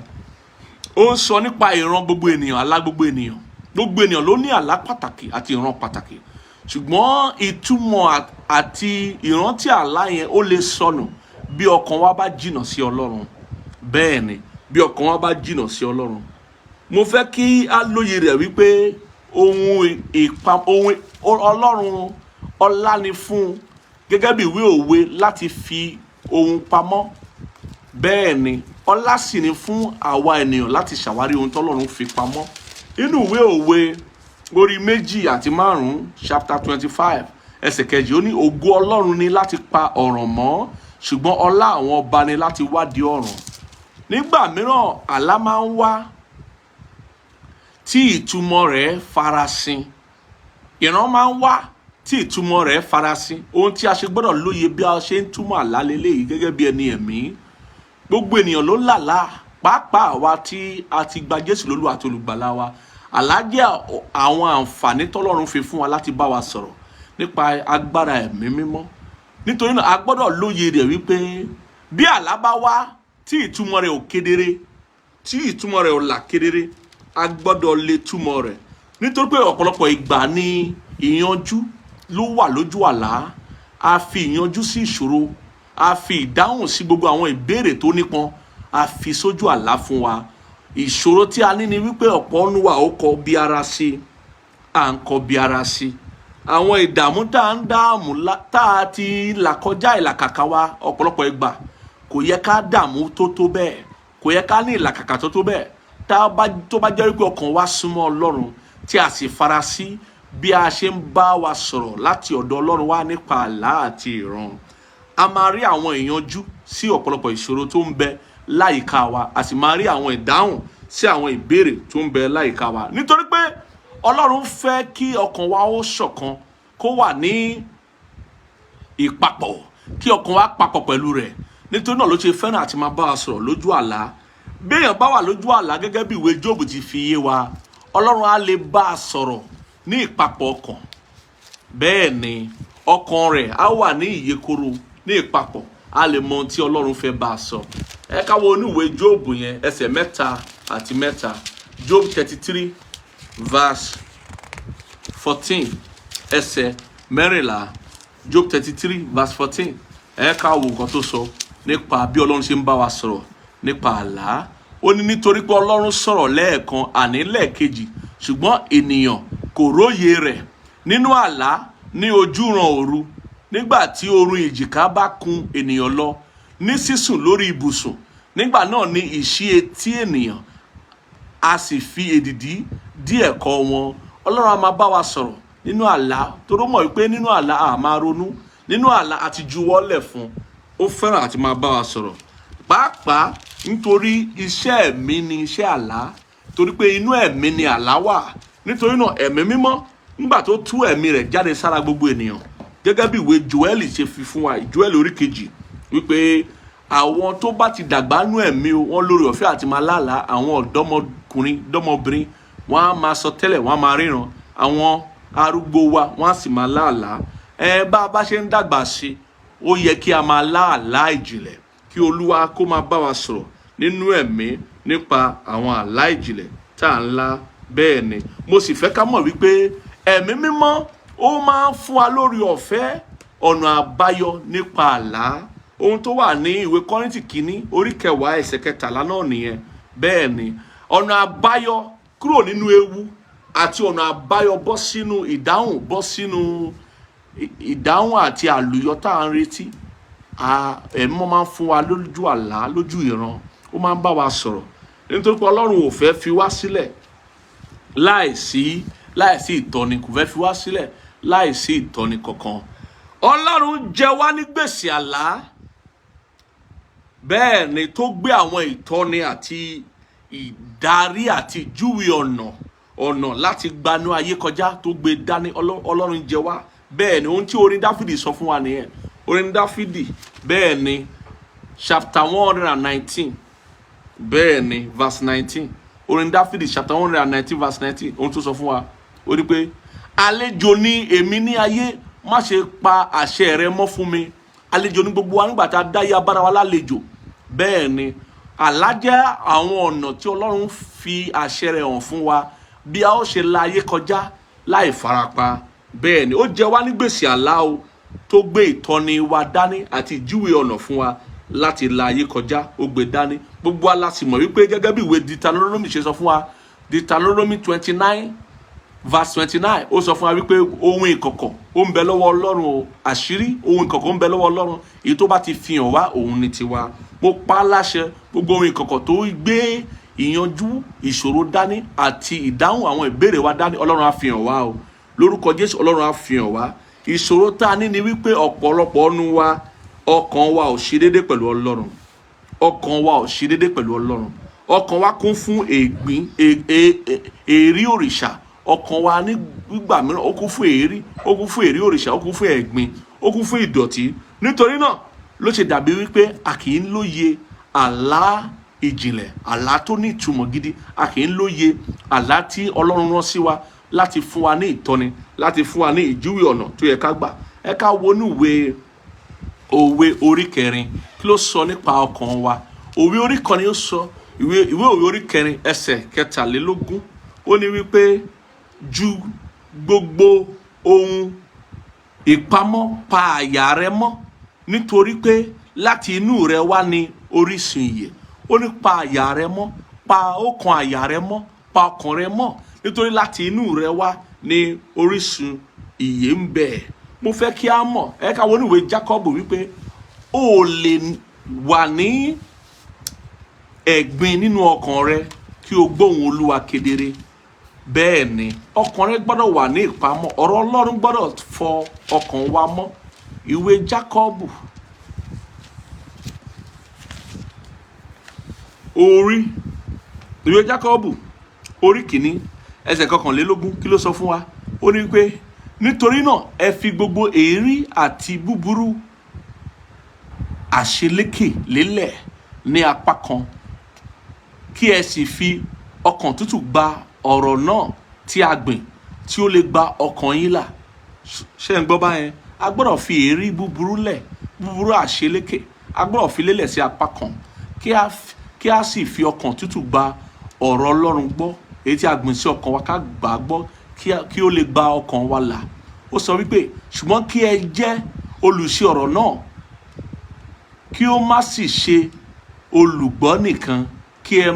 Ó ń sọ nípa ìran gbogbo ènìyàn, àlá gbogbo ènìyàn. Gbogbo ènìyàn ló ní àlá pàtàkì àti ìran pàtàkì, ṣùgbọ́n ìtumọ̀ àti ìrántí àlá yẹn ó lè sọnù bí ọkàn wa bá jìnnà sí Ọlọ́run. Bẹ́ẹ̀ ni bí ọkàn wa bá jìnnà sí Ọlọ́run. Mo fẹ́ kí a lóye rẹ̀ wípé ohun Ọlọ́run ọlá ni fún gẹ́gẹ́ bí ìwé òwe láti fi ohun pamọ́. Bẹ́ẹ̀ ni ọlá sì ni fún àwa ènìyàn láti ṣàwárí ohun tọ́lọ́run fi pamọ́. Inú ìwé òwe orí 2-5 chapter 25 ẹsẹ̀ kejì ó ní ògo Ọlọ́run ni láti pa ọ̀ràn mọ́, ṣùgbọ́n ọlá àwọn ọba ni láti wádìí ọ̀ràn. Nígbà mìíràn àlá máa ń wá tí ìtumọ̀ rẹ̀ farasin. Ìran máa ń wá tí ìtumọ̀ rẹ̀ farasin. Ohun tí a ṣe gbọ́dọ̀ lóye bí a ṣe ń túmọ̀ àlá lélẹ́yìí gẹ́gẹ́ bí ẹni ẹ̀mí. Gbogbo ènìyàn ló lálàá, pàápàá àwa tí a ti gba Jésù lólúwa àti olùgbàlà wa. Àlá jẹ́ àwọn àǹfààní tọ́lọ́run fi fún wa láti bá wa sọ̀rọ̀ nípa agbára ẹ̀mí mímọ́. Nítorí náà a gbọ́dọ̀ lóye rẹ̀ wípé bí àlá bá wá tí ìtumọ̀ rẹ̀ ò kedere, tí ìtumọ̀ rẹ̀ ò là kedere, a gbọ́dọ̀ lè túmọ̀ rẹ̀. Nítorí pé ọ̀pọ̀lọpọ̀ ìgbà ni ìyanjú ló wà lójú àlá. A fi ìyanjú sí ìṣòro, a fi ìdáhùn sí gbogbo àwọn ìbéèrè tó nípọn, a fi sójú àlá fún wa. Ìṣòro tí a ní ni wípé ọ̀pọ̀ nínú wa ó kọ bí ara sí, à ń kọ bí ara sí. Àwọn ìdààmú tá à ń dààmú tá a ti là kọjá ìlàkàkà wa ọ̀pọ̀lọpọ̀ ìgbà kò yẹ ká dààmú tó bẹ́ẹ̀, kò yẹ ká ní ìlàkàkà tó bẹ́ẹ̀. Tó bá jẹ́ wípé ọkàn wa súnmọ́ Ọlọ́run tí a sì fara sí bí a ṣe ń bá wa sọ̀rọ̀ láti ọ̀dọ̀ Ọlọ́run wá nípa àlá àti ìran, a máa rí àwọn ìyanjú sí ọ̀pọ̀lọpọ̀ ìṣòro tó ń bẹ láyìíká wa, a sì máa rí àwọn ìdáhùn sí àwọn ìbéèrè tó ń bẹ láyìíká wa. Nítorí pé Ọlọ́run fẹ́ kí ọkàn wa ó ṣọ̀kan, kó wà ní ìpapọ̀, kí ọkàn wa papọ̀ pẹ̀lú rẹ̀. Nítorí náà ló ṣe fẹ́ràn àti máa bá wa sọ̀rọ̀ lójú àlá. Bí èèyàn bá wà lójú àlá gẹ́gẹ́ bí ìwé Jóòbù ti fi yé wa, Ọlọ́run á lè bá a sọ̀rọ̀ ní ìpapọ̀ ọkàn. Bẹ́ẹ̀ ni ọkàn rẹ̀ á wà ní ìyekoro ní ìpapọ̀, a lè mọ ohun tí Ọlọ́run fẹ́ bá a sọ. Ẹ ká wo ní ìwé Jóòbù yẹn ẹsẹ̀ 3 Job 33 verse 14 ẹsẹ̀ 14 Job 33 verse 14. Ẹ ká wo nǹkan tó sọ nípa bí Ọlọ́run ṣe ń bá wa sọ̀rọ̀ nípa àlá. Ó ní nítorí pé Ọlọ́run sọ̀rọ̀ lẹ́ẹ̀kan àní lẹ́ẹ̀kejì, ṣùgbọ́n ènìyàn kò róye rẹ̀. Nínú àlá ní ojúran òru, nígbà tí oorun ìjìká bá kùn ènìyàn lọ, ní sísùn lórí ibùsùn, nígbà náà ni ìṣí etí ènìyàn a sì fi èdìdí dí ẹ̀kọ́ wọn. Ọlọ́run á máa bá wa sọ̀rọ̀ nínú àlá, torí mọ̀ wípé nínú àlá a máa ronú, nínú àlá àti juwọ́lẹ̀ fún. Ó fẹ́ràn àti máa bá wa sọ̀rọ̀, pàápàá nítorí iṣẹ́ ẹ̀mí ni iṣẹ́ àlá, torí pé inú ẹ̀mí ni àlá wà. Nítorí náà ẹ̀mí mímọ́ nígbà tó tú ẹ̀mí rẹ̀ jáde sára gbogbo ènìyàn, gẹ́gẹ́ bí ìwé Jóẹ́lì ṣe fi fún wa, Jóẹ́lì orí 2 wípé àwọn tó bá ti dàgbà nú ẹ̀mí o wọ́n lórí ọ̀fẹ́ àti máa lálàá. Àwọn ọ̀dọ́mọkùnrin dọ́mọbìnrin wọ́n á máa sọ tẹ́lẹ̀, wọ́n á máa ríran. Àwọn arúgbó wa wọ́n á sì máa lálàá. Bá a bá ṣe ń dàgbà sí, ó yẹ kí a máa lálàá ìjìnlẹ̀, kí Olúwa kó máa bá wa sọ̀rọ̀ nínú ẹ̀mí nípa àwọn àlá ìjìnlẹ̀ tá à ń lá. Bẹ́ẹ̀ ni mo sì fẹ́ ká mọ̀ wípé ẹ̀mí mímọ́ ó máa ń fún wa lórí ọ̀fẹ́ ọ̀nà àbáyọ nípa àlá. Ohun tó wà ní ìwé Kọ́ríńtì kínní orí 10 ẹsẹ̀ 13 náà nìyẹn. Bẹ́ẹ̀ ni ọ̀nà àbáyọ kúrò nínú ewu àti ọ̀nà àbáyọ bọ́ sínú ìdáhùn àti àlùyọ tá à ń retí. Ẹ̀mí mímọ́ máa ń fún wa lójú àlá, lójú ìran. Ó máa ń bá wa sọ̀rọ̀ nítorí pé Ọlọ́run ò fẹ́ fi wá sílẹ̀ láìsí ìtọ́ni, kò fẹ́ fi wá sílẹ̀ láìsí ìtọ́ni kankan. Ọlọ́run jẹ wá ní gbèsè àlá. Bẹ́ẹ̀ ni tó gbé àwọn ìtọ́ni àti ìdarí àti ìjúwe ọ̀nà láti gbanú ayé kọjá tó gbé dání. Ọlọ́run jẹ wá. Bẹ́ẹ̀ ni ohun tí orin Dáfídì sọ fún wa nìyẹn. Orin Dáfídì bẹ́ẹ̀ ni chapter 119 bẹ́ẹ̀ ni verse 19. Orin Dáfídì chapter 119 verse 19 ohun tó sọ fún wa ó ní pé àlejò ni èmi ní ayé, má ṣe pa àṣẹ rẹ mọ́ fún mi. Àlejò ní gbogbo wa nígbà tá a dáyé abára wa lálejò. Bẹ́ẹ̀ ni àlá jẹ́ àwọn ọ̀nà tí Ọlọ́run fi àṣẹ rẹ̀ hàn fún wa bí a ó ṣe la ayé kọjá láì farapa. Bẹ́ẹ̀ ni ó jẹ wá ní gbèsè àlá o, tó gbé ìtọ́ni wa dání àti ìjúwe ọ̀nà fún wa láti la ayé kọjá, ó gbé dání. Gbogbo wa la sì mọ̀ wípé gẹ́gẹ́ bí ìwé Deuteronomy ṣe sọ fún wa, Deuteronomy 29 verse 29 ó sọ fún wa wípé ohun ìkọ̀kọ̀ ó ń bẹ lọ́wọ́ Ọlọ́run o, àṣírí ohun ìkọ̀kọ̀ ó ń bẹ lọ́wọ́ Ọlọ́run, èyí tó bá ti fi hàn wá òun ni tiwa. Mo pa á láṣẹ gbogbo ohun ìkọ̀kọ̀ tó gbé ìyanjú ìṣòro dání àti ìdáhùn àwọn ìbéèrè wa dání, Ọlọ́run á fi hàn wá o. Lórúkọ Jésù Ọlọ́run á fi hàn wá. Ìṣòro tá a ní ni wípé ọ̀pọ̀lọpọ̀ ọ̀nù wa ọkàn wa ò ṣe déédé pẹ̀lú Ọlọ́run. Ọkàn wa ò ṣe déédé pẹ̀lú Ọlọ́run. Ọkàn wa kún fún ègbín, èrí òrìṣà. Ọkàn wa ní gbígbà mìíràn ó kún fún èrí, ó kún fún èrí òrìṣà, ó kún fún ẹ̀gbin, ó kún fún ìdọ̀tí. Nítorí náà ló ṣe dàbí wípé a kì í lóye àlá ìjìnlẹ̀, àlá tó ní ìtumọ̀ gidi. A kì í lóye àlá tí Ọlọ́run rán sí wa láti fún wa ní ìtọ́ni, láti fún wa ní ìjúwe ọ̀nà tó yẹ ká gbà. Ẹ ká wọnú ìwé Òwe orí 4 kí ló sọ nípa ọkàn wa. Òwe orí 4 ni ó sọ, ìwé Òwe orí 4 ẹsẹ̀ 23 ó ní wípé ju gbogbo ohun ìpamọ́ pa àyà rẹ mọ́, nítorí pé láti inú rẹ wá ní orísun ìyè. Ó ní pa àyà rẹ mọ́, pa ọkàn àyà rẹ mọ́, pa ọkàn rẹ mọ́, nítorí láti inú rẹ wá ní orísun ìyè ń bẹ. Mo fẹ́ kí a mọ̀, ẹ ká wọnú ìwé Jákọ́bù wípé ó lè wà ní ẹ̀gbin nínú ọkàn rẹ kí o gbóhùn Olúwa kedere. Bẹ́ẹ̀ ni ọkàn rẹ gbọ́dọ̀ wà ní ìpamọ́. Ọ̀rọ̀ Ọlọ́run gbọ́dọ̀ fọ ọkàn wa mọ́. Ìwé Jákọ́bù orí 1 ẹsẹ̀ 21 kí ló sọ fún wa? Ó ní pé nítorí náà ẹ fi gbogbo èérí àti búburú àṣelékè lélẹ̀ ní apá kan, kí ẹ sì fi ọkàn tútù gba ọ̀rọ̀ náà tí a gbìn tí ó lè gba ọkàn yín là. Ṣé ń gbọ́ báyẹn? A gbọ́dọ̀ fi èérí búburú lẹ̀, búburú àṣelékè, a gbọ́dọ̀ fi lélẹ̀ sí apá kan, kí a sì fi ọkàn tútù gba ọ̀rọ̀ Ọlọ́run gbọ́, èyí tí a gbìn sí ọkàn wa ká gbà á gbọ́ kí ó lè gba ọkàn wa là. Ó sọ wípé ṣùgbọ́n kí ẹ jẹ́ olùṣe ọ̀rọ̀ náà, kí ó má sì ṣe olùgbọ́ nìkan, kí ẹ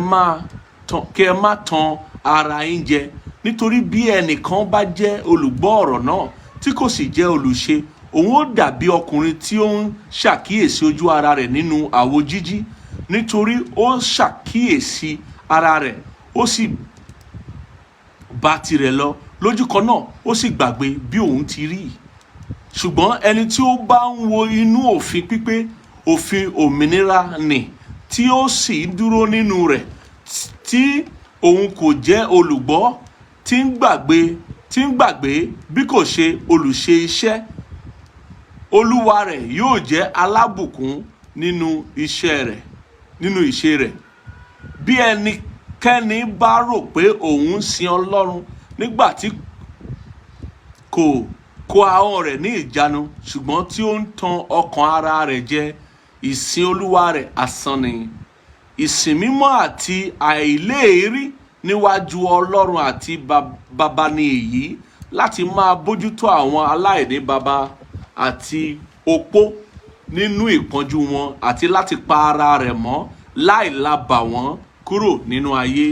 má tan ara yín jẹ. Nítorí bí ẹnìkan bá jẹ́ olùgbọ́ ọ̀rọ̀ náà tí kò sì jẹ́ olùṣe, òun ó dàbí ọkùnrin tí ó ń ṣàkíyèsí ojú ara rẹ̀ nínú àwo jíjí. Nítorí ó ṣàkíyèsí ara rẹ̀, ó sì bá tirẹ̀ lọ, lójú kan náà ó sì gbàgbé bí òun ti rí. Ṣùgbọ́n ẹni tí ó bá ń wo inú òfin pípé, òfin òmìnira nì, tí ó sì dúró nínú rẹ̀, tí òun kò jẹ́ olùgbọ́ tí ń gbàgbé bí kò ṣe olùṣe iṣẹ́, olúwa rẹ̀ yóò jẹ́ alábùkún nínú iṣẹ́ rẹ̀, nínú ìṣe rẹ̀. Bí ẹnikẹ́ni bá rò pé òun ń sin Ọlọ́run nígbà tí kò kó ahọ́n rẹ̀ ní ìjánu, ṣùgbọ́n tí ó ń tan ọkàn ara rẹ̀ jẹ, ìsìn Olúwa rẹ̀ asán ni. Ìsìn mímọ́ àti àìléèrí níwájú Ọlọ́run àti bàbá ni èyí, láti máa bójútó àwọn aláìní bàbá àti opó nínú ìpọ́njú wọn, àti láti pa ara rẹ̀ mọ́ láìlábà wọ́n kúrò nínú ayé.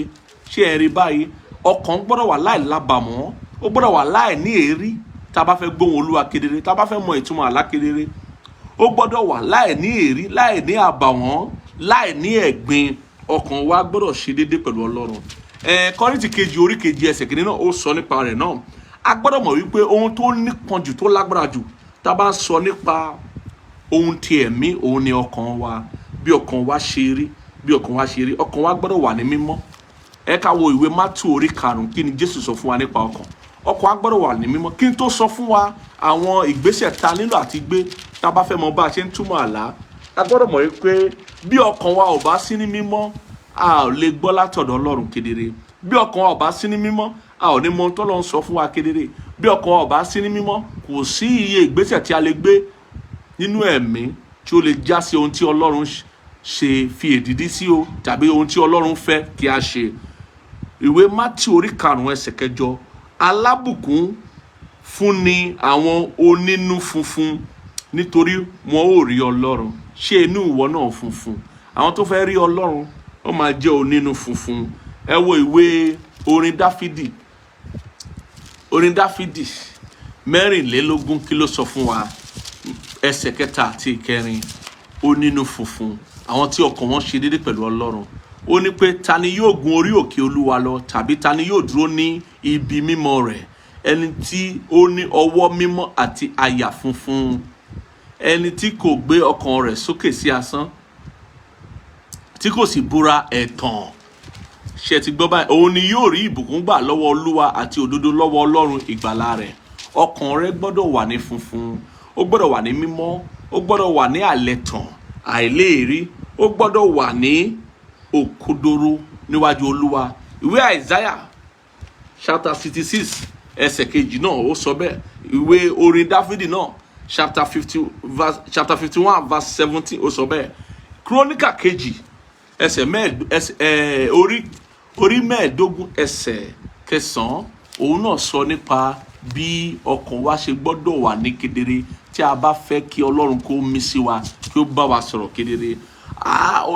Ṣé ẹ rí báyìí? Ọkàn gbọ́dọ̀ wà láìlábà wọ́n, ó gbọ́dọ̀ wà láìní èérí tá a bá fẹ́ gbóhùn Olúwa kedere, tá a bá fẹ́ mọ ìtumọ̀ àlá kedere. Ó gbọ́dọ̀ wà láìní èérí, láìní àbàwọ́n, láìní ẹ̀gbin. Ọkàn wa gbọ́dọ̀ ṣe déédéé pẹ̀lú Ọlọ́run. Kọ́ríńtì kejì orí kejì ẹsẹ̀ kìíní náà ó sọ nípa rẹ̀ náà. A gbọ́dọ̀ mọ̀ wípé ohun tó nípọn jù, tó lágbára jù, tá a bá sọ nípa ohun ti ẹ̀mí, òun ni ọkàn wa. Bí ọkàn wa ṣe rí, bí ọkàn wa ṣe rí, ọkàn wa gbọ́dọ̀ wà ní mímọ́. Ẹ ká wo ìwé Mátíù orí 5, kí ni Jésù sọ fún wa nípa ọkàn. Ọkàn wa gbọ́dọ̀ wà ní mímọ́. Kí n tó sọ fún wa àwọn ìgbésẹ̀ ta nílò àti gbé tá a bá fẹ́ mọ bá a ṣe ń túmọ̀ àlá, a gbọ́dọ̀ mọ̀ wípé bí ọkàn wa ò bá sí ní mímọ́, a ò lè gbọ́ látọ̀dọ̀ Ọlọ́run kedere. Bí ọkàn wa ò bá sí ní mímọ́, a ò ní mọ ohun tó Ọlọ́run sọ fún wa kedere. Bí ọkàn wa ò bá sí ní mímọ́, kò sí iye ìgbésẹ̀ tí a lè gbé nínú ẹ̀mí tí ó lè já sí ohun tí Ọlọ́run ṣe fi èdìdí sí o, tàbí ohun tí Ọlọ́run fẹ́ kí a ṣe. Ìwé Mátíù orí 5 ẹsẹ̀ 8, alábùkún fún ni àwọn onínú funfun, nítorí wọn ò rí Ọlọ́run. Ṣé inú ìwọ náà funfun? Àwọn tó fẹ́ rí Ọlọ́run ó máa jẹ́ onínú funfun. Ẹ wo ìwé orin Dáfídì, orin Dáfídì 24 kí ló sọ fún wa? Ẹsẹ̀ 3 àti 4, onínú funfun, àwọn tí ọkàn wọn ṣe déédéé pẹ̀lú Ọlọ́run. Ó ní pé ta ni yóò gun orí òkè Olúwa lọ, tàbí ta ni yóò dúró ní ibi mímọ́ rẹ̀? Ẹni tí ó ní ọwọ́ mímọ́ àti àyà funfun, ẹni tí kò gbé ọkàn rẹ̀ sókè sí asán, tí kò sì búra ẹ̀tàn. Ṣé ti gbọ́ báyìí? Òun ni yóò rí ìbùkún gbà lọ́wọ́ Olúwa àti òdodo lọ́wọ́ Ọlọ́run ìgbàlà rẹ̀. Ọkàn rẹ gbọ́dọ̀ wà ní funfun, ó gbọ́dọ̀ wà ní mímọ́, ó gbọ́dọ̀ wà ní àlẹ̀tàn, àìléèrí, ó gbọ́dọ̀ wà ní òkodoro níwájú Olúwa. Ìwé Àìsáyà chapter 66 ẹsẹ̀ 2 náà ó sọ bẹ́ẹ̀. Ìwé orin Dáfídì náà chapter 51 verse 17 ó sọ bẹ́ẹ̀. Kíróníkà kejì orí 15 ẹsẹ̀ 9 òun náà sọ nípa bí ọkàn wa ṣe gbọ́dọ̀ wà ní kedere tí a bá fẹ́ kí Ọlọ́run kó mí sí wa, kí ó bá wa sọ̀rọ̀ kedere.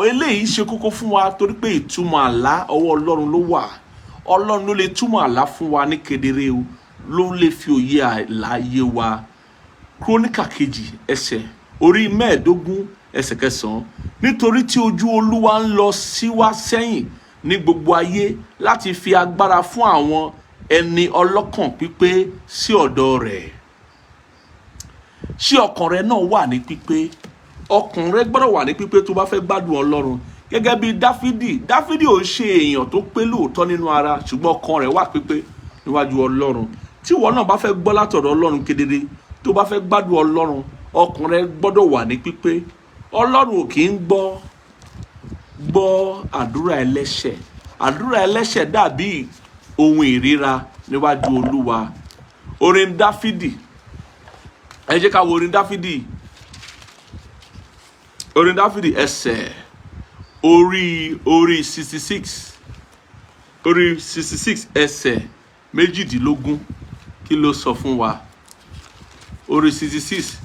Eléyìí ṣe kókó fún wa torí pé ìtumọ̀ àlá ọwọ́ Ọlọ́run ló wà. Ọlọ́run ló lè túmọ̀ àlá fún wa ní kedere o, ló lè fi òye àlá yé wa. Kíróníkà kejì orí 15 ẹsẹ̀ 9, nítorí tí ojú Olúwa ń lọ síwá sẹ́yìn ní gbogbo ayé láti fi agbára fún àwọn ẹni ọlọ́kàn pípé sí ọ̀dọ̀ rẹ̀. Ṣé ọkàn rẹ náà wà ní pípé? Ọkàn rẹ gbọ́dọ̀ wà ní pípé tó bá fẹ́ gbádùn Ọlọ́run. Gẹ́gẹ́ bí Dáfídì ò ń ṣe èèyàn tó pé lóòótọ́ nínú ara, ṣùgbọ́n ọkàn rẹ̀ wà pípé níwájú Ọlọ́run. Tí ìwọ náà bá fẹ́ gbọ́ látọ̀dọ̀ Ọlọ́run kedere, tó bá fẹ́ gbádùn Ọlọ́run, ọkàn rẹ gbọ́dọ̀ wà ní pípé. Ọlọ́run ò kì í gbọ́ àdúrà ẹlẹ́ṣẹ̀. Àdúrà ẹlẹ́ṣẹ̀ dàbí ohun ìríra níwájú Olúwa. Orin Dáfídì, ẹ jẹ́ ká wo orin Dáfídì ẹsẹ̀ orí 66 ẹsẹ̀ 18 kí ló sọ fún wa? Orí 66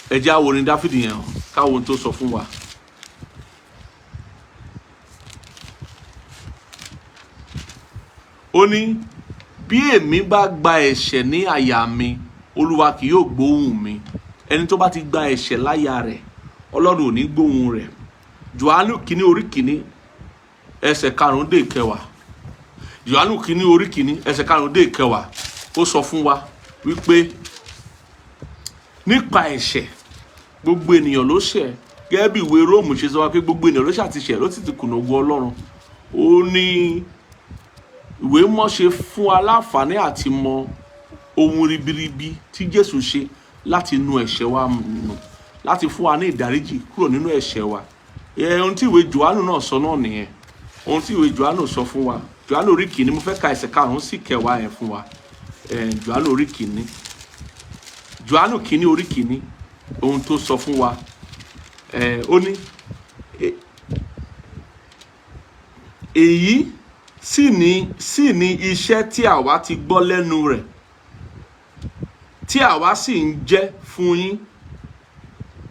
ẹ jẹ́ á wo orin Dáfídì yẹn ká wo ohun tó sọ fún wa. Ó ní, bí èmi bá gba ẹ̀ṣẹ̀ ní àyà mi, Olúwa kì yóò gbóhùn mi. Ẹni tó bá ti gba ẹ̀ṣẹ̀ láyà rẹ̀, Ọlọ́run ò ní gbóhùn rẹ̀. Jòhánù kìíní orí kìíní ẹsẹ̀ 5-10. Jòhánù kìíní orí kìíní ẹsẹ̀ 5-10 ó sọ fún wa wípé nípa ẹ̀ṣẹ̀ gbogbo ènìyàn ló ṣẹ̀, gẹ́gẹ́ bí ìwé Róòmù ṣe sọ wá pé gbogbo ènìyàn ló ṣàtìṣẹ̀ ló sì ti kùnà ògo Ọlọ́run. Ó ní ìwé mọ́ ṣe fún wa láǹfààní àti mọ ohun ribiribi tí Jésù ṣe láti nu ẹ̀ṣẹ̀ wa nù, láti fún wa ní ìdáríjì kúrò nínú ẹ̀ṣẹ̀ wa. Ohun tí ìwé Jòhánù náà sọ náà nìyẹn. Ohun tí ìwé Jòhánù sọ fún wa. Jòhánù orí kìíní, mo fẹ́ ka ẹsẹ̀ 5 sí 10 yẹn fún wa. Jòhánù orí kìíní. Jòhánù kìíní orí kìíní, ohun tó sọ fún wa. Ó ní èyí sì ni iṣẹ́ tí àwa ti gbọ́ lẹ́nu rẹ̀, tí àwa sì ń jẹ́ fún yín,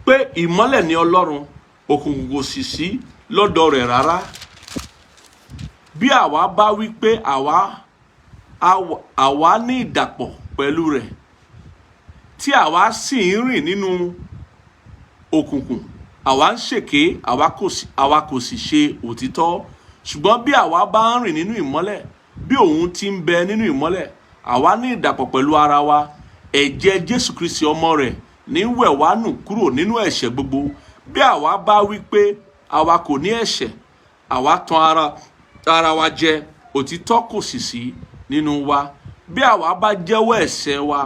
pé ìmọ́lẹ̀ ni Ọlọ́run, òkùnkùn kò sì sí lọ́dọ̀ rẹ̀ rárá. Bí àwa bá wí pé àwa ní ìdàpọ̀ pẹ̀lú rẹ̀, tí àwa sì ń rìn nínú òkùnkùn, àwa ń ṣèké, àwa kò sì ṣe òtítọ́. Ṣùgbọ́n bí àwa bá ń rìn nínú ìmọ́lẹ̀, bí òun ti ń bẹ nínú ìmọ́lẹ̀, àwa ní ìdàpọ̀ pẹ̀lú ara wa. Ẹ̀jẹ̀ Jésù Kristi ọmọ rẹ̀ ní wẹ̀ wá nù kúrò nínú ẹ̀ṣẹ̀ gbogbo. Bí àwa bá wí pé àwa kò ní ẹ̀ṣẹ̀, àwa tan ara wa jẹ, òtítọ́ kò sì sí nínú wa. Bí àwa bá jẹ́wọ́ ẹ̀ṣẹ̀ wa,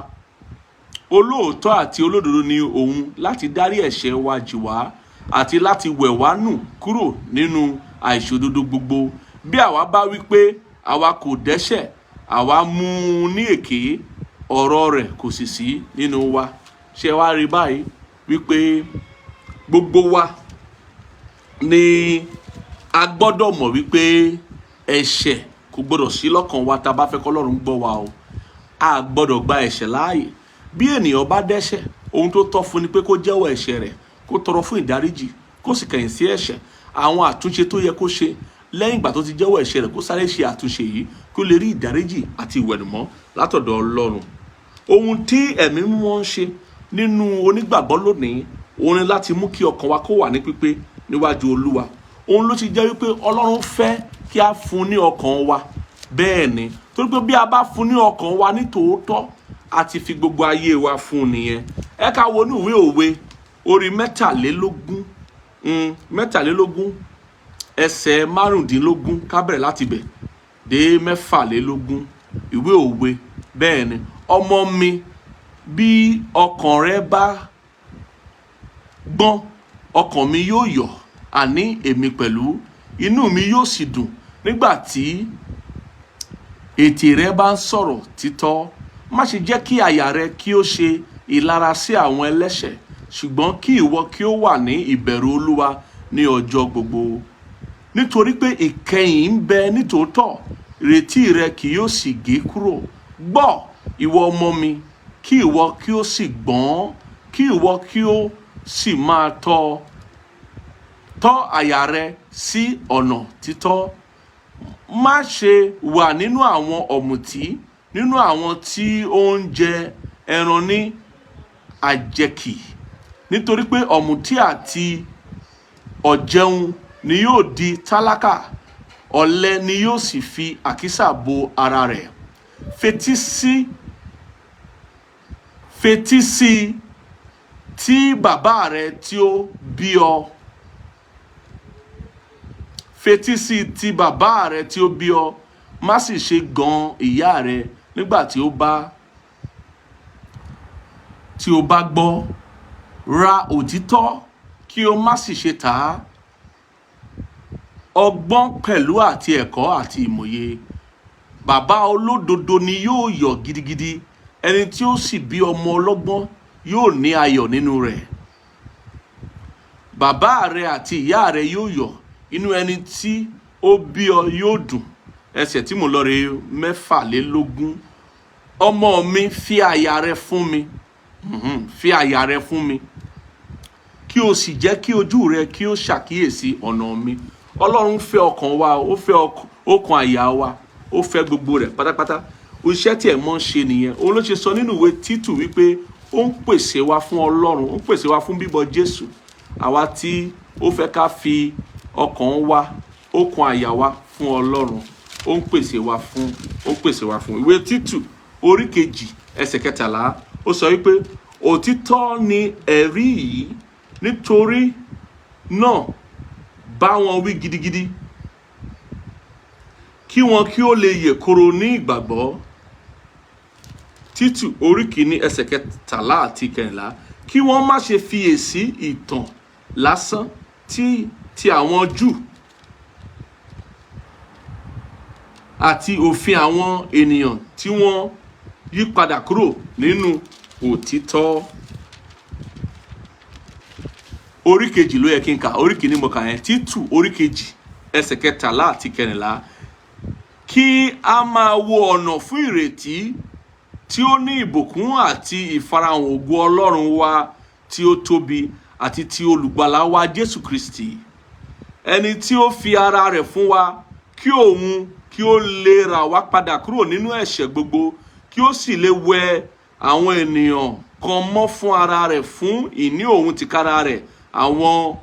olóòótọ́ àti olódodo ni òun láti dárí ẹ̀ṣẹ̀ wa jì wá àti láti wẹ̀ wá nù kúrò nínú àìṣòdodo gbogbo. Bí àwa bá wí pé àwa kò dẹ́ṣẹ̀, àwa mú un ní èké, ọ̀rọ̀ rẹ̀ kò sì sí nínú wa. Ṣé wá rí báyìí wípé gbogbo wa ni a gbọ́dọ̀ mọ̀ wípé ẹ̀ṣẹ̀ kò gbọ́dọ̀ sí lọ́kàn wa tá a bá fẹ́ kọ́ Ọlọ́run gbọ́ wa o. A gbọ́dọ̀ gba ẹ̀ṣẹ̀ láàyè. Bí ènìyàn bá dẹ́ṣẹ̀, ohun tó tọ́ fún ni pé kó jẹ́wọ́ ẹ̀ṣẹ̀ rẹ̀, kó tọrọ fún ìdáríjì, kó sì kẹ̀yìn sí ẹ̀ṣẹ̀. Àwọn àtúnṣe tó yẹ kó ṣe lẹ́yìn ìgbà tó ti jẹ́wọ́ ẹ̀ṣẹ̀ rẹ̀, kó sáré ṣe àtúnṣe yìí kó lè rí ìdáríjì àti ìwẹ̀nùmọ́ látọ̀dọ̀ Ọlọ́run. Ohun tí ẹ̀mí mímọ́ ń ṣe nínú onígbàgbọ́ lónìí, òun ni láti mú kí ọkàn wa kó wà ní pípé níwájú Olúwa. Òun ló ti jẹ́ wípé Ọlọ́run fẹ́ kí a fún ní ọkàn wa. Bẹ́ẹ̀ ni, torí pé bí a bá fún ní ọkàn wa ní tòótọ́, a ti fi gbogbo ayé wa fún nìyẹn. Ẹ ká wo ní ìwé Òwe orí 23 ẹsẹ̀ 15 ká bẹ̀rẹ̀ láti bẹ̀ dé 24. Ìwé Òwe. Bẹ́ẹ̀ ni, ọmọ mi, bí ọkàn rẹ bá gbọ́n, ọkàn mi yóò yọ̀, àní èmi pẹ̀lú, inú mi yóò sì dùn nígbà tí ètè rẹ bá ń sọ̀rọ̀ títọ́. Má ṣe jẹ́ kí àyà rẹ kí ó ṣe ìlara sí àwọn ẹlẹ́ṣẹ̀, ṣùgbọ́n kí ìwọ kí ó wà ní ìbẹ̀rù Olúwa ní ọjọ́ gbogbo. Nítorí pé ìkẹyìn ń bẹ nítòótọ́, ìrètí rẹ kì yóò sì gé kúrò. Gbọ́, ìwọ ọmọ mi, kí ìwọ kí ó sì gbọ́n, kí ìwọ kí ó sì máa tọ́ àyà rẹ sí ọ̀nà títọ́. Má ṣe wà nínú àwọn ọ̀mùtí, nínú àwọn tí ó ń jẹ ẹran ní àjẹkì, nítorí pé ọ̀mùtí àti ọ̀jẹun ni yóò di tálákà, ọ̀lẹ ni yóò sì fi àkísà bo ara rẹ̀. Fetí sí tí bàbá rẹ tí ó bí ọ. Fetí sí ti bàbá rẹ tí ó bí ọ, má sì ṣe gan ìyá rẹ nígbà tí ó bá gbọ́. Ra òtítọ́ kí o má sì ṣe tà á, ọgbọ́n pẹ̀lú àti ẹ̀kọ́ àti ìmòye. Bàbá olódodo ni yóò yọ̀ gidigidi, ẹni tí ó sì bí ọmọ ọlọ́gbọ́n yóò ní ayọ̀ nínú rẹ̀. Bàbá rẹ àti ìyá rẹ yóò yọ̀, inú ẹni tí ó bí ọ yóò dùn. Ẹsẹ̀ tí mo lọ rè 24. Ọmọ mi, fi àyà rẹ fún mi, fi àyà rẹ fún mi, kí o sì jẹ́ kí ojú rẹ kí ó ṣàkíyèsí ọ̀nà mi. Ọlọ́run fẹ́ ọkàn wa, ó fẹ́ ọkàn àyà wa, ó fẹ́ gbogbo rẹ̀ pátápátá. Iṣẹ́ tí ẹ̀ mọ́ ń ṣe nìyẹn. Òun ló ṣe sọ nínú ìwé Títù wípé ó ń pèsè wa fún Ọlọ́run, ó ń pèsè wa fún bíbọ̀ Jésù. Àwa tí ó fẹ́ ká fi ọkàn wa, ọkàn àyà wa fún Ọlọ́run, ó ń pèsè wa fún. Ìwé Títù orí 2 ẹsẹ̀ 13 ó sọ wípé òtítọ́ ni ẹ̀rí yìí, nítorí náà bá wọn wí gidigidi, kí wọn kí ó lè yè koro ní ìgbàgbọ́. Títù orí kìíní ẹsẹ̀ kẹtàlá àti kẹrìnlá, kí wọ́n má ṣe fiyèsí ìtàn lásán ti àwọn Júù àti òfin àwọn ènìyàn tí wọ́n yí padà kúrò nínú òtítọ́. Orí kejì ló yẹ kí n kà, orí kìíní mo kà yẹn. Títù orí kejì ẹsẹ̀ kẹtàlá àti kẹrìnlá, kí a máa wo ọ̀nà fún ìrètí tí ó ní ìbùkún àti ìfarahàn ògo Ọlọ́run wa tí ó tóbi àti ti olùgbàlà wa Jésù Kristi, ẹni tí ó fi ara rẹ̀ fún wa kí òun kí ó lè rà wá padà kúrò nínú ẹ̀ṣẹ̀ gbogbo, kí ó sì lè wẹ àwọn ènìyàn kan mọ́ fún ara rẹ̀ fún ìní òun tìkára rẹ̀, àwọn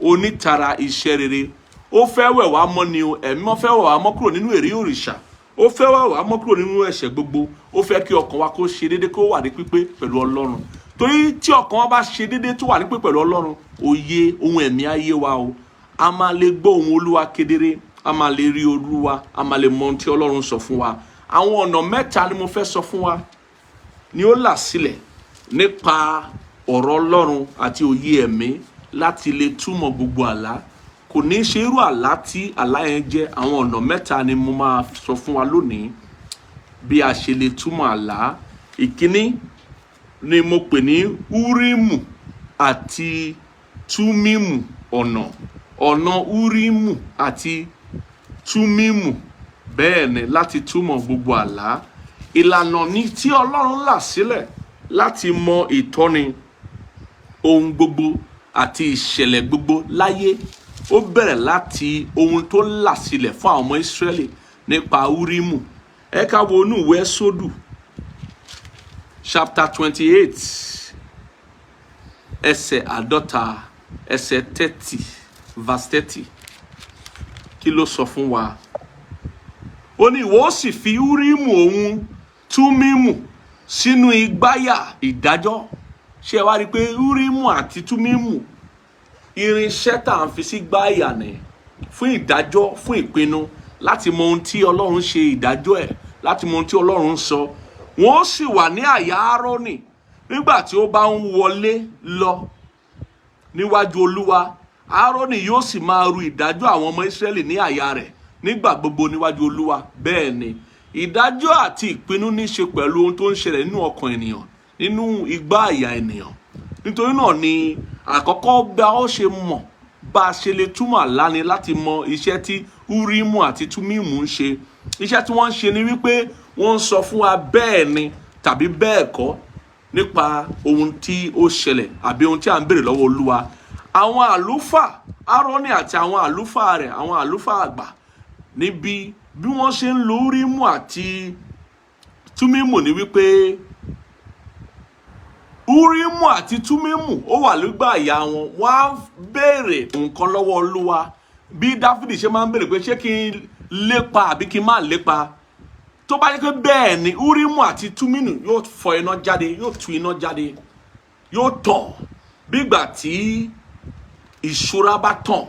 onítara iṣẹ́ rere. Ó fẹ́ wẹ̀ wá mọ́ ni o, ẹ̀mí mọ́ fẹ́ wẹ̀ wá mọ́ kúrò nínú èrè òrìṣà, ó fẹ́ wẹ̀ wá mọ́ kúrò nínú ẹ̀ṣẹ̀ gbogbo, ó fẹ́ kí ọkàn wa kó ṣe déédé, kó wà ní pípé pẹ̀lú Ọlọ́run. Torí tí ọkàn wa bá ṣe déédé tó wà ní pípé pẹ̀lú Ọlọ́run, òye ohun ẹ̀mí ayé wa o, a máa lè gbọ́ ohun Olúwa kedere, a máa lè rí Olúwa, a máa lè mọ ohun tí Ọlọ́run sọ fún wa. Àwọn ọ̀nà mẹ́ta ni mo fẹ́ sọ fún wa ni ó là sílẹ̀ nípa ọ̀rọ̀ Ọlọ́run àti òye ẹ̀mí láti lè túmọ̀ gbogbo àlá. Kò ní ṣe irú àlá tí àlá yẹn jẹ́. Àwọn ọ̀nà mẹ́ta ni mo máa sọ fún wa lónìí bí a ṣe lè túmọ̀ àlá. Ìkíní ni mo pè ní Úrímù àti Túmímù. Ọ̀nà Úrímù àti Túmímù, bẹ́ẹ̀ ni, láti túmọ̀ gbogbo àlá. Ìlànà ni tí Ọlọ́run là sílẹ̀ láti mọ ìtọ́ni ohun gbogbo àti ìṣẹ̀lẹ̀ gbogbo láyé. Ó bẹ̀rẹ̀ láti ohun tó là sílẹ̀ fún àwọn ọmọ Ísírẹ́lì nípa Úrímù. Ẹ ká wo inú ìwé Ẹ́sódù chapter 28 ẹsẹ̀ 50, ẹsẹ̀ 30 verse 30. Kí ló sọ fún wa? Ó ní ìwọ ó sì fi Úrímù òun Túmímù sínú igbáyà ìdájọ́. Ṣé ẹ wá rí pé Úrímù àti Túmímù irinṣẹ́ tá à ń fi sí gbáyà ni fún ìdájọ́, fún ìpinnu, láti mọ ohun tí Ọlọ́run ṣe ìdájọ́ ẹ̀, láti mọ ohun tí Ọlọ́run sọ. Wọ́n sì wà ní àyà Áárónì nígbà tí ó bá ń wọlé lọ níwájú Olúwa. Áárónì yóò sì máa ru ìdájọ́ àwọn ọmọ Ísírẹ́lì ní àyà rẹ̀ nígbà gbogbo níwájú Olúwa. Bẹ́ẹ̀ ni, ìdájọ́ àti ìpinnu ní ṣe pẹ̀lú ohun tó ń ṣẹlẹ̀ nínú ọkàn ènìyàn, nínú igbá àyà ènìyàn. Nítorí náà ni àkọ́kọ́ bá ó ṣe mọ̀ bá a ṣe lè túmọ̀ àlá ni láti mọ iṣẹ́ tí Úrímù àti Túmímù ń ṣe. Iṣẹ́ tí wọ́n ń ṣe ni wípé wọ́n ń sọ fún wa bẹ́ẹ̀ ni tàbí bẹ́ẹ̀ kọ́ nípa ohun tí ó ṣẹlẹ̀ àbí ohun tí à ń béèrè lọ́wọ́ Olúwa. Àwọn àlùfáà Áárónì àti àwọn àlùfáà rẹ̀, àwọn àlùfáà àgbà, níbi bí wọ́n ṣe ń lo Úrímù àti Túmímù ni wípé Úrímù àti Túmímù ó wà lógbà àyà wọn. Wọ́n á béèrè nǹkan lọ́wọ́ Olúwa, bí Dáfídì ṣe máa ń béèrè pé ṣé kí n lépa àbí kí n má lépa. Tó bá yẹ pé bẹ́ẹ̀ ni, Úrímù àti Túmímù yóò fọ iná jáde, yóò tú iná jáde, yóò tàn bí ìgbà tí ìṣúra bá tàn,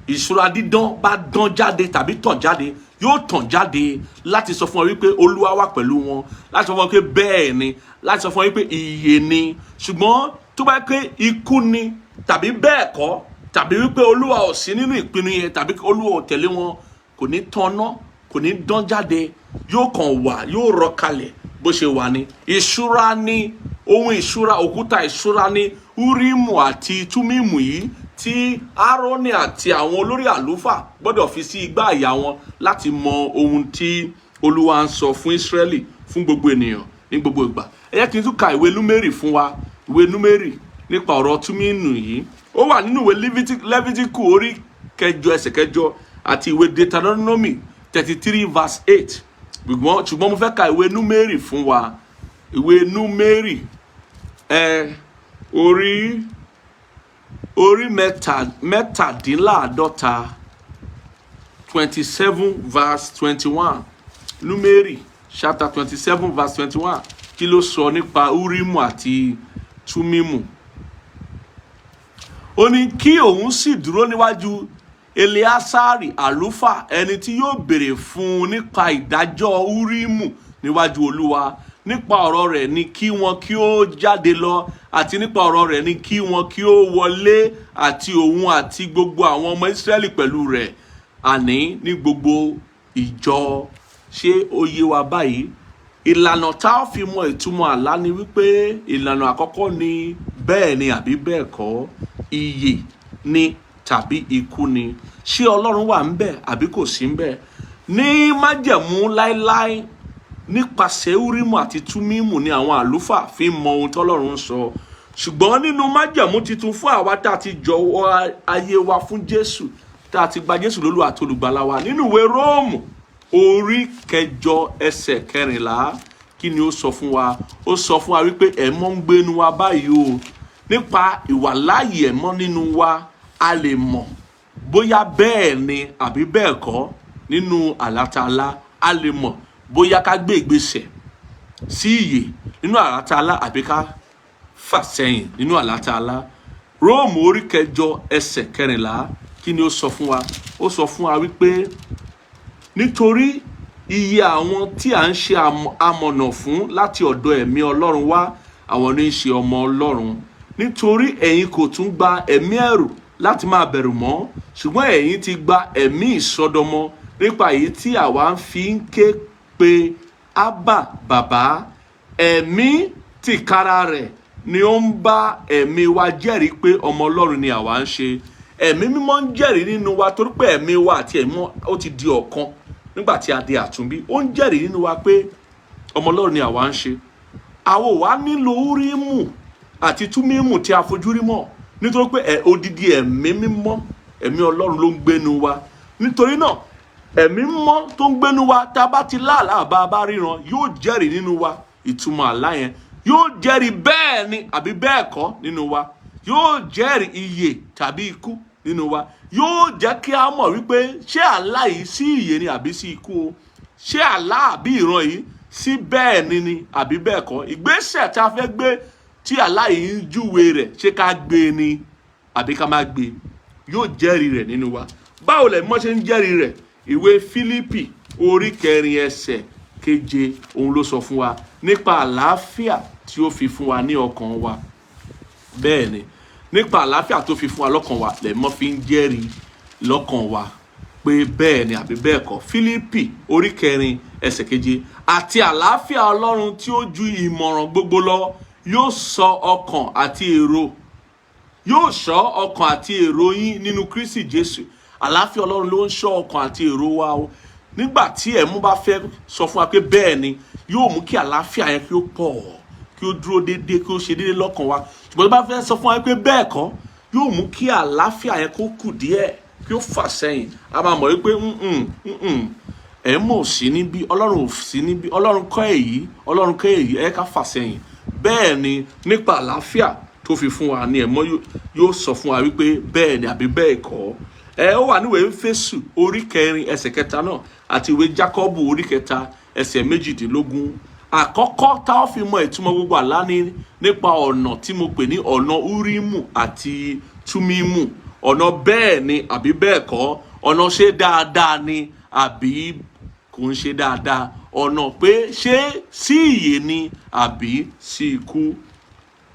ìṣúra dídán bá dán jáde tàbí tàn jáde, yóò tàn jáde láti sọ fún wọn wípé Olúwa wà pẹ̀lú wọn, láti sọ fún wọn pé bẹ́ẹ̀ ni, láti sọ fún wọn wípé ìyè ni. Ṣùgbọ́n tó bá yẹ pé ikú ni tàbí bẹ́ẹ̀ kọ́, tàbí wípé Olúwa ò sí nínú ìpinnu yẹn, tàbí Olúwa ò tẹ̀lé wọn, kò ní tanná, kò ní dán jáde, yóò kàn wà, yóò rọ kalẹ̀ bó ṣe wà ní. Ìṣúra ni, ohun ìṣúra, òkúta ìṣúra ni Úrímù àti Túmímù yìí tí Áárónì àti àwọn olórí àlùfáà gbọ́dọ̀ fi sí igbá àyà wọn láti mọ ohun tí Olúwa ń sọ fún Ísírẹ́lì, fún gbogbo ènìyàn ní gbogbo ìgbà. Ẹ jẹ́ kí n tún ka ìwé Númérì fún wa, ìwé Númérì nípa ọ̀rọ̀ Túmímù yìí. Ó wà nínú ìwé Lẹ́vítíkù orí 8 ẹsẹ̀ 8 àti ìwé Deuteronomy 33 verse 8. Ṣùgbọ́n mo fẹ́ ka ìwé Númérì fún wa. Ìwé Númérì orí mẹ́tàdínláàdọ́ta 27 verse 21. Númérì chapter 27 verse 21. Kí ló sọ nípa Úrímù àti Túmímù? Ó ní kí òun sì dúró níwájú Eleasari àlùfáà, ẹni tí yóò béèrè fún un nípa ìdájọ́ Úrímù níwájú Olúwa, nípa ọ̀rọ̀ rẹ̀ ni kí wọn kí ó jáde lọ, àti nípa ọ̀rọ̀ rẹ̀ ni kí wọn kí ó wọlé, àti òun àti gbogbo àwọn ọmọ Ísírẹ́lì pẹ̀lú rẹ̀, àní ní gbogbo ìjọ. Ṣé ó yé wa báyìí? Ìlànà tá a fi mọ ìtumọ̀ àlá ni wípé ìlànà àkọ́kọ́ ni bẹ́ẹ̀ ni àbí bẹ́ẹ̀ kọ́, ìyè ni tàbí ikú ni. Ṣé Ọlọ́run wà ń bẹ̀ àbí kò sí ń bẹ̀? Ní májẹ̀mú láéláé nípasẹ̀ Úrímù àti Túmímù ni àwọn àlùfáà fi mọ ohun tọ́lọ́run sọ. Ṣùgbọ́n nínú májẹ̀mú titun fún àwa tá a ti jọ̀wọ́ ayé wa fún Jésù, tá a ti gba Jésù lólúwa àti olùgbàlà wa, nínú ìwé Róòmù orí 8 ẹsẹ̀ 14, kí ni ó sọ fún wa? Ó sọ fún wa wípé ẹ̀mọ́ ń gbénu wa báyìí o. Nípa ìwàláàyè ẹ̀mọ́ nínú wa, a lè mọ̀ bóyá bẹ́ẹ̀ ni àbí bẹ́ẹ̀ kọ́ nínú àlátàlá. A lè mọ̀ bóyá ká gbé ìgbésẹ̀ sí ìyè nínú àlátàlá àbí ká fà sẹ́yìn nínú àlátàlá. Róòmù orí 8 ẹsẹ̀ 14, kí ni ó sọ fún wa? Ó sọ fún wa wípé nítorí iye àwọn tí à ń ṣe amọ̀nà fún láti ọ̀dọ̀ ẹ̀mí Ọlọ́run wá, àwọn ní í ṣe ọmọ Ọlọ́run. Nítorí ẹ̀yin kò tún gba ẹ̀mí ẹ̀rù láti máa bẹ̀rù mọ́, ṣùgbọ́n ẹ̀yin ti gba ẹ̀mí ìsọdọmọ, nípa èyí tí àwa ń fi ń ké pe Ábà Bàbá. Ẹ̀mí tìkára rẹ̀ ni ó ń bá ẹ̀mí wa jẹ́rìí pé ọmọ Ọlọ́run ni àwa ń ṣe. Ẹ̀mí mímọ́ ń jẹ́rìí nínú wa torí pé ẹ̀mí wa àti ẹ̀mí ó ti di ọ̀kan nígbà tí a di àtúnbí. Ó ń jẹ́rìí nínú wa pé ọmọ Ọlọ́run ni àwa ń ṣe. Àwa ò wá nílò Úrímù àti Túmímù tí a fojú rí mọ́, nítorí pé odidi ẹ̀mí mímọ́, ẹ̀mí Ọlọ́run ló ń gbénu wa. Nítorí náà ẹ̀mí mímọ́ tó ń gbénu wa, tá a bá ti láàlá bá ríran, yóò jẹ́rìí nínú wa ìtumọ̀ àlá yẹn. Yóò jẹ́rìí bẹ́ẹ̀ ni àbí bẹ́ẹ̀ kọ́ nínú wa. Yóò jẹ́rìí ìyè tàbí ikú nínú wa. Yóò jẹ́ kí a mọ̀ wípé ṣé àlá yìí sí ìyè ni àbí sí ikú o. Ṣé àlá àbí ìran yìí sí bẹ́ẹ̀ ni àbí bẹ́ẹ̀ kọ́. Ìgbésẹ̀ tá a fẹ́ gbé tí àlá yìí ń júwe rẹ̀, ṣé ká gbé ni àbí ká má gbé. Yóò jẹ́rìí rẹ̀ nínú wa. Báwo lẹ̀ mọ́ ṣe ń jẹ́rìí rẹ̀? Ìwé Fílípì orí 4 ẹsẹ̀ 7, òun ló sọ fún wa nípa àlàáfíà tí ó fi fún wa ní ọkàn wa. Bẹ́ẹ̀ ni, nípa àlàáfíà tó fi fún wa lọ́kàn wa lẹ̀mọ́ fi ń jẹ́rìí lọ́kàn wa pé bẹ́ẹ̀ ni àbí bẹ́ẹ̀ kọ́. Fílípì orí 4 ẹsẹ̀ 7, àti àlàáfíà Ọlọ́run tí ó ju ìmọ̀ràn gbogbo lọ yóò ṣọ́ ọkàn àti èrò yín nínú Kristi Jésù. Àlàáfíà Ọlọ́run ló ń ṣọ́ ọkàn àti èrò wa o. Nígbà tí ẹ̀mú bá fẹ́ sọ fún wa pé bẹ́ẹ̀ ni, yóò mú kí àlàáfíà yẹn kí ó pọ̀, kí ó dúró déédéé, kí ó ṣe déédéé lọ́kàn wa. Ṣùgbọ́n tó bá fẹ́ sọ fún wa pé bẹ́ẹ̀ kọ́, yóò mú kí àlàáfíà yẹn kó kù díẹ̀, kí ó fà sẹ́yìn. A máa mọ̀ wípé ẹ̀mú ò sí níbí, Ọlọ́run ò sí níbí, Ọlọ́run kọ́ èyí, ẹ ká fà sẹ́yìn. Bẹ́ẹ̀ ni nípa àlàáfíà tó fi fún wa ni ẹ̀mọ́ yóò sọ fún wa wípé bẹ́ẹ̀ ni àbí bẹ́ẹ̀ kọ́. Ó wà níwèé Éfésù orí 4 ẹsẹ̀ 3 náà, àti ìwé Jákọ́bù orí 3 ẹsẹ̀ 18. Àkọ́kọ́ tá a fi mọ ìtumọ̀ gbogbo àlá ni nípa ọ̀nà tí mo pè ní ọ̀nà Úrímù àti Túmímù. Ọ̀nà bẹ́ẹ̀ ni àbí bẹ́ẹ̀ kọ́, ọ̀nà ṣe dáadáa ni àbí kò ń ṣe dáadáa, ọ̀nà pé ṣé sí ìyè ni àbí sí ikú.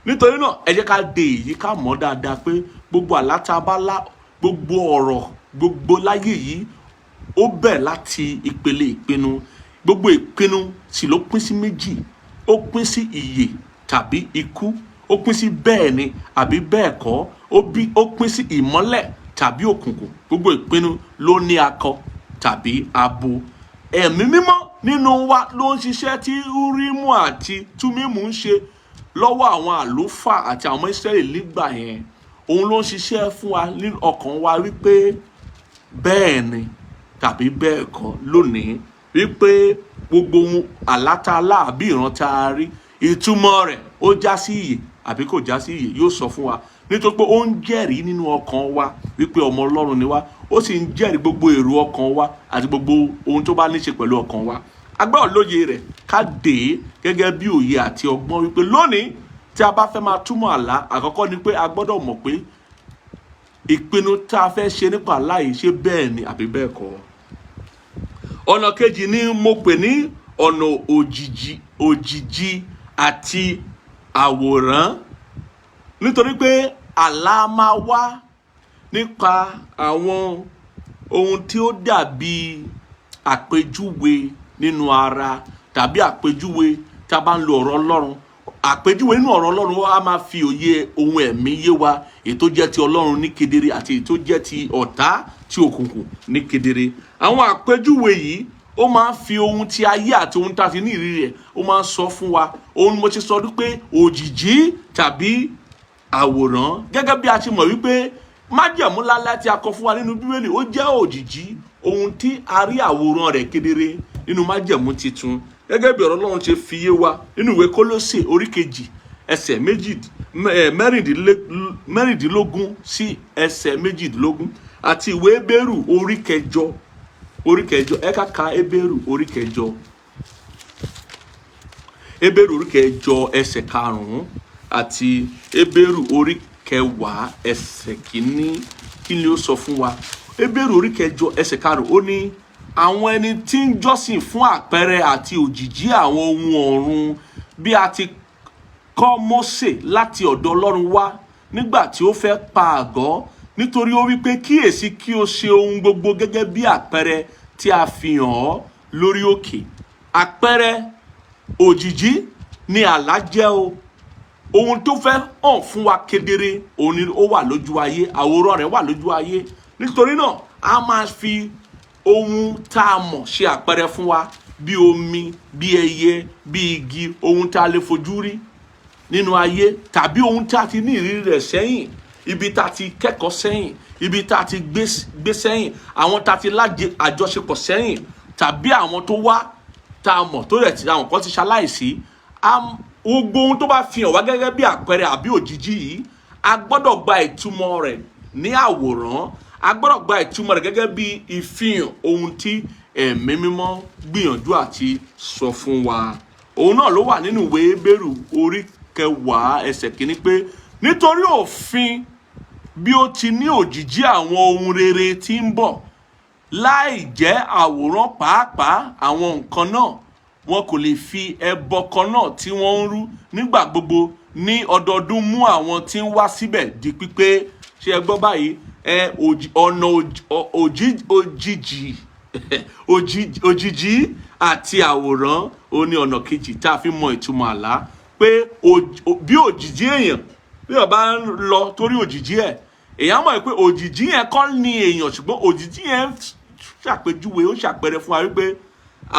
Nítorí náà ẹ jẹ́ ká de èyí ká mọ̀ dáadáa pé gbogbo àlá tá a bá lá, gbogbo ọ̀rọ̀ gbogbo láyé yìí ó bẹ̀ láti ìpele ìpinnu. Gbogbo ìpinnu sì ló pín sí méjì. Ó pín sí ìyè tàbí ikú. Ó pín sí bẹ́ẹ̀ ni àbí bẹ́ẹ̀ kọ́. Ó pín sí ìmọ́lẹ̀ tàbí òkùnkùn. Gbogbo ìpinnu ló ní akọ tàbí abo. Ẹ̀mí mímọ́ nínú wa ló ń ṣiṣẹ́ tí Úrímù àti Túmímù ń ṣe lọ́wọ́ àwọn àlùfáà àti àwọn Ísírẹ́lì nígbà yẹn. Òun ló ń ṣiṣẹ́ fún wa ní ọkàn wa wípé bẹ́ẹ̀ ni tàbí bẹ́ẹ̀ kọ́ lónìí, wípé gbogbo ohun àlátàlá àbí ìran tá a rí, ìtumọ̀ rẹ̀ ó já sí ìyè àbí kò já sí ìyè, yóò sọ fún wa. Nítorí pé ó ń jẹ́rìí nínú ọkàn wa wípé ọmọ Ọlọ́run ni wá. Ó sì ń jẹ́rìí gbogbo èrò ọkàn wa àti gbogbo ohun tó bá ní ṣe pẹ̀lú ọkàn wa. Agbára lóye rẹ̀ ká dé gẹ́gẹ́ bí òye àti ọgbọ́n wípé lónìí tí a bá fẹ́ máa túmọ̀ àlá, àkọ́kọ́ ni pé a gbọ́dọ̀ mọ̀ pé ìpinnu tá a fẹ́ ṣe nípa àlá yìí ṣé bẹ́ẹ̀ ni àbí bẹ́ẹ̀ kọ́. Ọ̀nà kejì ni mo pè ní ọ̀nà òjìji àti àwòrán, nítorí pé àlá máa wá nípa àwọn ohun tí ó dàbí àpèjúwe nínú ara tàbí àpèjúwe tá a bá ń lo ọ̀rọ̀ Ọlọ́run. Àpèjúwe nínú ọ̀rọ̀ Ọlọ́run á máa fi òye ohun ẹ̀mí yé wa, èyí tó jẹ́ ti Ọlọ́run ní kedere àti èyí tó jẹ́ ti ọ̀tá tí òkùnkùn ní kedere. Àwọn àpèjúwe yìí ó máa ń fi ohun tí ayé àti ohun tá a ti ní ìrírí rẹ̀ ó máa ń sọ fún wa. Ohun mo ti sọ wípé òjìji tàbí àwòrán, gẹ́gẹ́ bí a ti mọ̀ wípé májẹ̀mú ńlá tí a kọ fún wa nínú Bíbélì ó jẹ́ òjìji, ohun tí a rí àwòrán rẹ̀ kedere nínú májẹ̀mú titun, gẹ́gẹ́ bí ọ̀rọ̀ Ọlọ́run ṣe fi yé wa nínú ìwé Kólósè orí 2 ẹsẹ̀ 16 sí ẹsẹ̀ 18 àti ìwé Hébérù orí 9 ẹ ká ka Hébérù orí 9, Hébérù orí 9 ẹsẹ̀ 5 àti Hébérù orí 10 ẹsẹ̀ 1. Kí ni ó sọ fún wa? Hébérù orí 9 ẹsẹ̀ 5 ó ní àwọn ẹni tí ń jọ́sìn fún àpẹẹrẹ àti òjìji àwọn ohun ọ̀run, bí a ti kọ́ Mósè láti ọ̀dọ̀ Ọlọ́run wá nígbà tí ó fẹ́ pa àgọ́, nítorí ó wí pé kíyèsí kí o ṣe ohun gbogbo gẹ́gẹ́ bí àpẹẹrẹ tí a fi hàn ọ́ lórí òkè. Àpẹẹrẹ òjìji ni àlá jẹ́ o. Ohun tó fẹ́ hàn fún wa kedere òun ni ó wà lójú ayé, àwòrán rẹ̀ wà lójú ayé. Nítorí náà a máa fi ohun tá a mọ̀ ṣe àpẹẹrẹ fún wa, bí omi, bí ẹyẹ, bí igi, ohun tá a lè fojú rí nínú ayé, tàbí ohun tá a ti ní ìrírí rẹ̀ sẹ́yìn, ibi tá a ti kẹ́kọ̀ọ́ sẹ́yìn, ibi tá a ti gbé sẹ́yìn, àwọn tá a ti lájẹ àjọṣepọ̀ sẹ́yìn, tàbí àwọn tó wá tá a mọ̀ tó rẹ̀ tí àwọn kan ti ṣaláìsí. Gbogbo ohun tó bá fi hàn wá gẹ́gẹ́ bí àpẹẹrẹ àbí òjìji yìí, a gbọ́dọ̀ gba ìtumọ̀ rẹ̀ ní àwòrán, a gbọ́dọ̀ gba ìtumọ̀ rẹ̀ gẹ́gẹ́ bí ìfihàn ohun tí ẹ̀mí mímọ́ gbìyànjú àti sọ fún wa. Òun náà ló wà nínú ìwé Hébérù orí 10 ẹsẹ̀ 1 pé nítorí òfin bí ó ti ní òjìji àwọn ohun rere tí ń bọ̀, láì jẹ́ àwòrán pàápàá àwọn nǹkan náà, wọn kò lè fi ẹbọ kan náà tí wọ́n ń rú nígbà gbogbo ní ọdọọdún mú àwọn tí ń wá síbẹ̀ di pípé. Ṣé ẹ gbọ́ báyìí? Ọ̀nà òjìji àti àwòrán ó ní ọ̀nà kejì tá a fi mọ ìtumọ̀ àlá, pé bí òjìji èèyàn bí ó bá ń lọ torí òjìji ẹ̀, èèyàn mọ̀ pé òjìji yẹn kọ́ ni èèyàn, ṣùgbọ́n òjìji yẹn ṣàpèjúwe, ó ṣàpẹẹrẹ fún wa wípé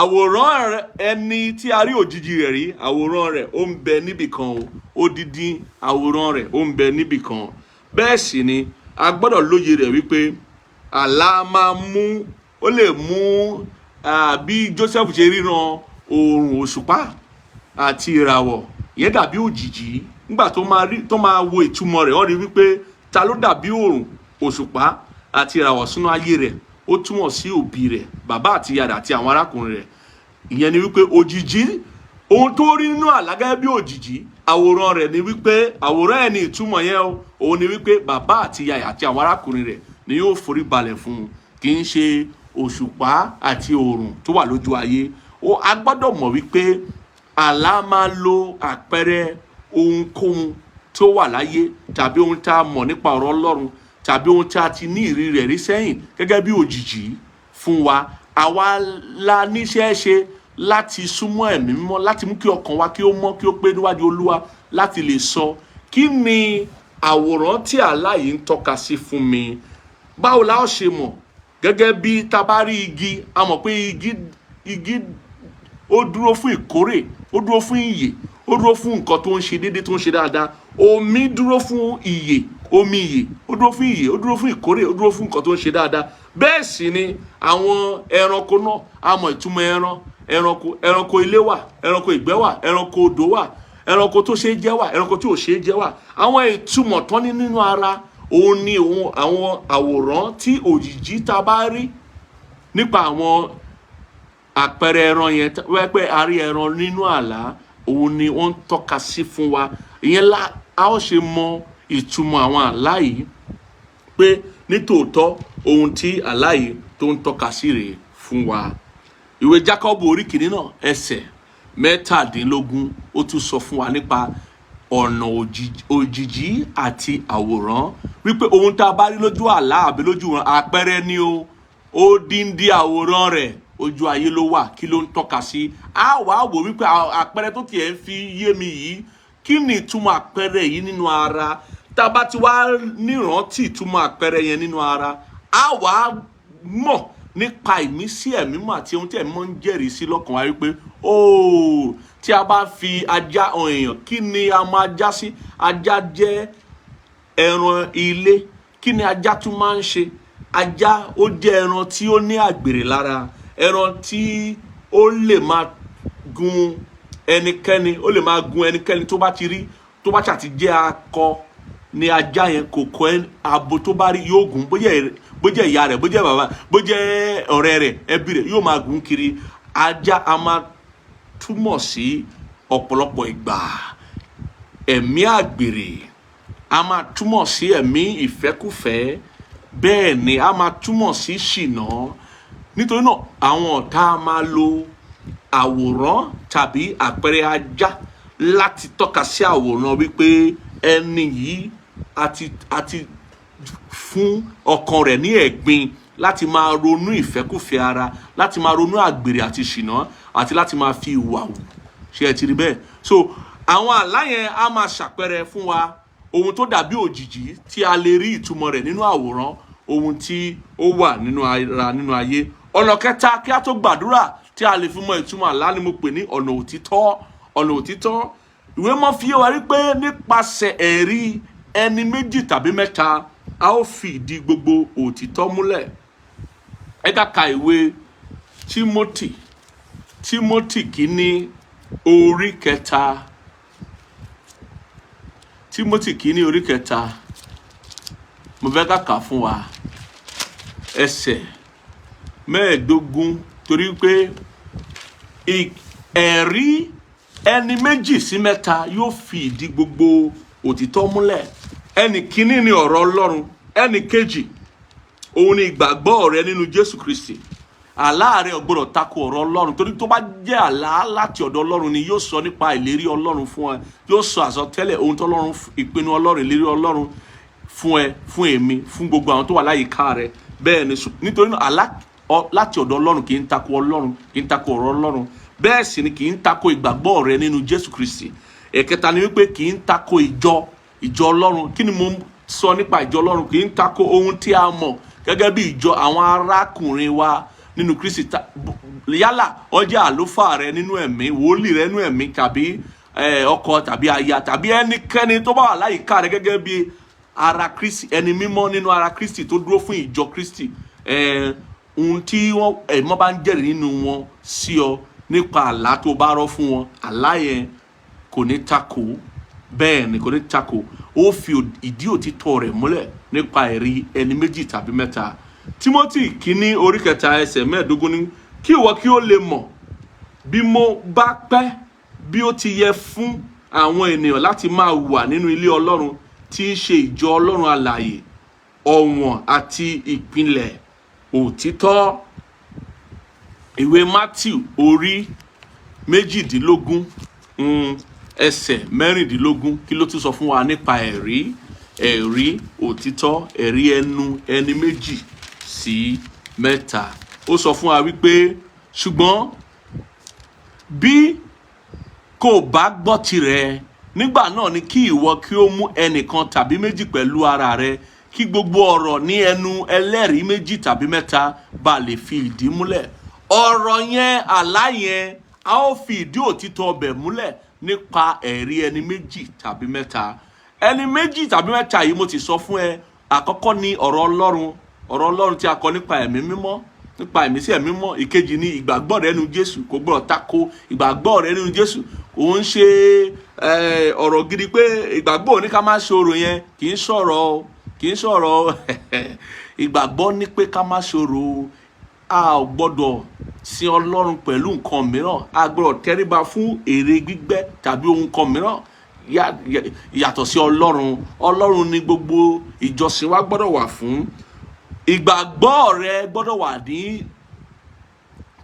àwòrán ẹni tí a rí òjìji rẹ̀ rí, àwòrán rẹ̀ ó ń bẹ níbì kan o, odidi àwòrán rẹ̀ ó ń bẹ níbì kan. Bẹ́ẹ̀ sì ni a gbọ́dọ̀ lóye rẹ̀ wípé àlá máa mú, ó lè mú bí Joseph ṣe ríran oòrùn, òṣùpá àti ìràwọ̀, ìyẹn dàbí òjìji. Nígbà tó máa wo ìtumọ̀ rẹ̀, wọ́n rí wípé ta ló dàbí oòrùn, òṣùpá àti ìràwọ̀ sínú ayé rẹ̀, ó túmọ̀ sí òbí rẹ̀, bàbá àti ìyá rẹ̀ àti àwọn arákùnrin rẹ̀. Ìyẹn ni wípé òjìji, ohun tó rí nínú àlá gẹ́gẹ́ bí òjìji, àwòrán rẹ̀ ni wípé àwòrán ẹ̀ ní ìtumọ̀ yẹn o, òun ni wípé bàbá àti ìyá rẹ̀ àti àwọn arákùnrin rẹ̀ ni yóò forí balẹ̀ fún un, kì í ṣe òṣùpá àti oòrùn tó wà lójú ayé. A gbọ́dọ̀ mọ̀ wípé àlá máa lo àpẹẹrẹ ohunkóhun tó wà láyé, tàbí ohun tá a mọ̀ nípa ọ̀rọ̀ Ọlọ́run, tàbí ohun tí a ti ní ìrírí rẹ̀ rí sẹ́yìn gẹ́gẹ́ bí òjìji fún wa. Àwa la níṣẹ́ ṣe láti súnmọ́ ẹ̀mí mímọ́, láti mú kí ọkàn wa kí ó mọ́, kí ó pé níwájú Olúwa, láti lè sọ kí ni àwòrán tí àlá yìí ń tọ́ka sí fún mi. Báwo la ó ṣe mọ̀? Gẹ́gẹ́ bí tá bá rí igi, a mọ̀ pé igi ó dúró fún ìkórè, ó dúró fún ìyè, ó dúró fún nǹkan tó ń ṣe déédéé, tó ń ṣe dáadáa. Omi dúró fún ìyè, omi ìyè, ó dúró fún ìyè, ó dúró fún ìkórè, ó dúró fún nǹkan tó ń ṣe dáadáa. Bẹ́ẹ̀ sì ni àwọn ẹranko náà, a mọ̀ ìtumọ̀ ẹranko ilé wà, ẹranko ìgbẹ́ wà, ẹranko odò wà, ẹranko tó ṣe é jẹ wà, ẹranko tí ò ṣe é jẹ wà. Àwọn ìtumọ̀ tán ní nínú ara, òun ni àwọn àwòrán tí òjìji tá bá rí nípa àwọn àpẹẹrẹ ẹran yẹn, wẹ́ pé a rí ẹran nínú àlá, òun ni wọ́n ń tọ́ka sí fún wa. Ìyẹn a ó ṣe mọ ìtumọ̀ àwọn àlá yìí, pé nítòótọ́ ohun tí àlá yìí tó ń tọ́ka sí rèé fún wa. Ìwé Jákọ́bù orí 1 náà ẹsẹ̀ mẹ́tàdínlógún ó tún sọ fún wa nípa ọ̀nà òjìjí àti àwòrán wípé ohun tá a bá rí lójú àlá àbí lójú wọn àpẹẹrẹ ni o, ó díndín àwòrán rẹ̀ ojú ayé ló wà, kí ló ń tọ́ka sí. A wá wò wípé àpẹẹrẹ tó tiẹ̀ ń fi yé mi yìí, kí ni ìtumọ̀ àpẹẹrẹ yìí nínú ara? Tá a bá ti wá nírántí ìtumọ̀ àpẹẹrẹ yẹn nínú ara, a wá mọ̀ nípa ìmísí ẹ̀mí mọ́ àti ohun tí ẹ̀mí mọ́ ń jẹ́rìí sí lọ́kàn wa wípé tí a bá fi ajá hàn èèyàn, kí ni a máa já sí? Ajá jẹ́ ẹran ilé. Kí ni ajá tún máa ń ṣe? Ajá ó jẹ́ ẹran tí ó ní àgbèrè lára, ẹran tí ó lè máa gun ẹnikẹ́ni, ó lè máa gun ẹnikẹ́ni tó bá ti rí, tó bá ṣàti jẹ́ akọ ni ajá yẹn, kò kọ́ abo tó bá rí yóò gùn, bó jẹ́ ìyá rẹ̀, bó jẹ́ bàbá, bó jẹ́ ọ̀rẹ́ rẹ̀, ẹbí rẹ̀, yóò máa gùn kiri. Ajá a máa túmọ̀ sí ọ̀pọ̀lọpọ̀ ìgbà ẹ̀mí àgbèrè, a máa túmọ̀ sí ẹ̀mí ìfẹ́kùfẹ́, bẹ́ẹ̀ ni a máa túmọ̀ sí ṣìnà. Nítorí náà àwọn ọ̀tá máa lo àwòrán tàbí àpẹẹrẹ ajá láti tọ́ka sí àwòrán wípé ẹni yìí àti fún ọkàn rẹ̀ ní ẹ̀gbin láti máa ronú ìfẹ́kùfẹ́ ara, láti máa ronú àgbèrè àti ṣìnà, àti láti máa fi ìwà wù. Ṣé ẹ ti rí bẹ́ẹ̀? So àwọn àlá yẹn á máa ṣàpẹẹrẹ fún wa ohun tó dàbí òjìjí tí a lè rí ìtumọ̀ rẹ̀ nínú àwòrán, ohun tí ó wà nínú ara, nínú ayé. Ọ̀nà kẹta kí a tó gbàdúrà tí a lè fi mọ ìtumọ̀ àlá ni mo pè ní ọ̀nà òtítọ́. Ọ̀nà òtítọ́, ìwé mọ́ fi yé wa rí pé nípasẹ̀ ẹ̀rí ẹni méjì tàbí mẹ́ta a ó fi ìdí gbogbo òtítọ́ múlẹ̀. Ẹ ká ka ìwé Tímótì kínní orí kẹta. Tímótì kínní orí kẹta, mo fẹ́ ká kà fún wa ẹsẹ̀ 15, torí pé ẹ̀rí ẹni méjì sí mẹ́ta yóò fi ìdí gbogbo òtítọ́ múlẹ̀. Ẹni kínní ni ọ̀rọ̀ Ọlọ́run, ẹni kejì òun ni ìgbàgbọ́ rẹ nínú Jésù Kristi. Àlá rẹ ò gbọdọ̀ tako ọ̀rọ̀ Ọlọ́run, torí tó bá jẹ́ àlá láti ọ̀dọ̀ Ọlọ́run ni yóò sọ nípa ìlérí Ọlọ́run fún ẹ, yóò sọ àsọtẹ́lẹ̀ ohun tó Ọlọ́run, ìpinnu Ọlọ́run, ìlérí Ọlọ́run fún ẹ, fún èmi, fún gbogbo àwọn tó wà láyìíká rẹ. Bẹ́ẹ̀ ni, nítorí náà àlá láti ọ̀dọ̀ Ọlọ́run kì í tako Ọlọ́run, kì í tako ọ̀rọ̀ Ọlọ́run. Bẹ́ẹ̀ sì ni kì í tako ìgbàgbọ́ rẹ nínú Jésù Kristi. Ẹ̀kẹta ni wípé kì í tako ìjọ Ọlọ́run. Kí ni mo sọ nípa ìjọ Ọlọ́run? Kì í tako ohun tí a mọ̀ gẹ́gẹ́ bí ìjọ àwọn arákùnrin wa nínú Kristi, yálà ó jẹ́ àlùfáà rẹ nínú ẹ̀mí, wòlíì rẹ nínú ẹ̀mí, tàbí ọkọ tàbí aya tàbí ẹnikẹ́ni tó bá wà láyìíká rẹ gẹ́gẹ́ bí ara Kristi, ẹni mímọ́ nínú ara Kristi tó dúró fún ìjọ Kristi. Ohun tí ẹ̀mọ́ bá ń jẹ́rìí nínú wọn sí ọ nípa àlá tó bá rọ́ fún wọn, àlá yẹn kò ní tako. Bẹ́ẹ̀ ni, kò ní tako. Ó fi ìdí òtítọ́ rẹ̀ múlẹ̀ nípa ẹ̀rí ẹni méjì tàbí mẹ́ta. Tímótì kínní orí kẹta ẹsẹ̀ 15 ní kí ìwọ kí ó lè mọ̀ bí mo bá pẹ́ bí ó ti yẹ fún àwọn ènìyàn láti máa wà nínú ilé Ọlọ́run tí í ṣe ìjọ Ọlọ́run alààyè, ọ̀wọ̀n àti ìpìlẹ̀ òtítọ́. Ìwé Mátíù orí 18 ẹsẹ̀ 16, kí ló tún sọ fún wa nípa ẹ̀rí òtítọ́, ẹ̀rí ẹni méjì sí mẹ́ta. Ó sọ fún wa wípé ṣùgbọ́n bí kò bá gbọ́ tirẹ̀, nígbà náà ni kí ìwọ kí ó mú ẹnìkan tàbí méjì pẹ̀lú ara rẹ, kí gbogbo ọ̀rọ̀ ní ẹnu ẹlẹ́rìí méjì tàbí mẹ́ta bá lè fi ìdí múlẹ̀. Ọ̀rọ̀ yẹn, àlá yẹn, a ó fi ìdí òtítọ́ ọbẹ̀ múlẹ̀ nípa ẹ̀rí ẹni méjì tàbí mẹ́ta. Ẹni méjì tàbí mẹ́ta yìí mo ti sọ fún ẹ. Àkọ́kọ́ ni ọ̀rọ̀ Ọlọ́run tí a kọ nípa ẹ̀mí mímọ́, nípa ìmísí ẹ̀mí mímọ́. Ìkejì ni ìgbàgbọ́ rẹ nínú Jésù, kò gbọdọ̀ tako ìgbàgbọ́ rẹ nínú Jésù. Kò ń ṣe ọ̀rọ̀ gidi pé ìgbàgbọ́ òní ká má ṣòro yẹn, kì í sọ̀rọ̀ ìgbàgbọ́ ní pé ká má ṣòro. A ò gbọdọ̀ sin Ọlọ́run pẹ̀lú nǹkan mìíràn, a gbọdọ̀ tẹríba fún èrè gbígbẹ́ tàbí ohun kan mìíràn yàtọ̀ sí Ọlọ́run. Ọlọ́run ni gbogbo ìjọsìn wa gbọdọ̀ wà fún. Ìgbàgbọ́ rẹ gbọdọ̀ wà ní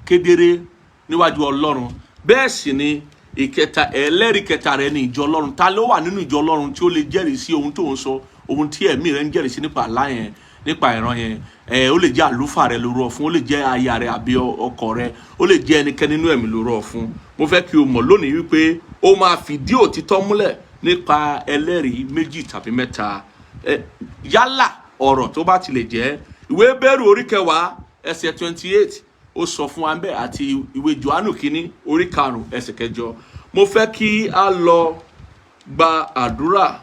kedere níwájú Ọlọ́run. bẹ́ẹ̀ sì ni ìkẹta ẹlẹ́rìí kẹta rẹ̀ ní ìjọ Ọlọ́run. Ta ló wà nínú ìjọ Ọlọ́run tí ó lè jẹ́rìí sí ohun tó ń sọ, ohun tí ẹ̀mí rẹ̀ ń jẹ́rìí sí nípa àlá yẹn, nípa ìran yẹn? Ó lè jẹ́ àlùfáà rẹ̀ ló rọ̀ fún, ó lè jẹ́ aya rẹ̀ àbí ọkọ rẹ̀, ó lè jẹ́ ẹnikẹ́ni nínú ẹ̀mí ló rọ̀ fún. Mo fẹ́ kí o mọ̀ lónìí wípé ó máa fìdí òtítọ́ múlẹ̀ nípa ẹlẹ́rìí méjì tàbí mẹ́ta. Yálà ọ̀rọ̀ tó bá ti lè jẹ́. Ìwé Hébérù orí 10 ẹsẹ̀ 28 ó sọ fún wa bẹ́ẹ̀, àti ìwé Jòhánù kínní orí 5 ẹsẹ̀ 8. Mo fẹ́ kí a lọ gba àdúrà.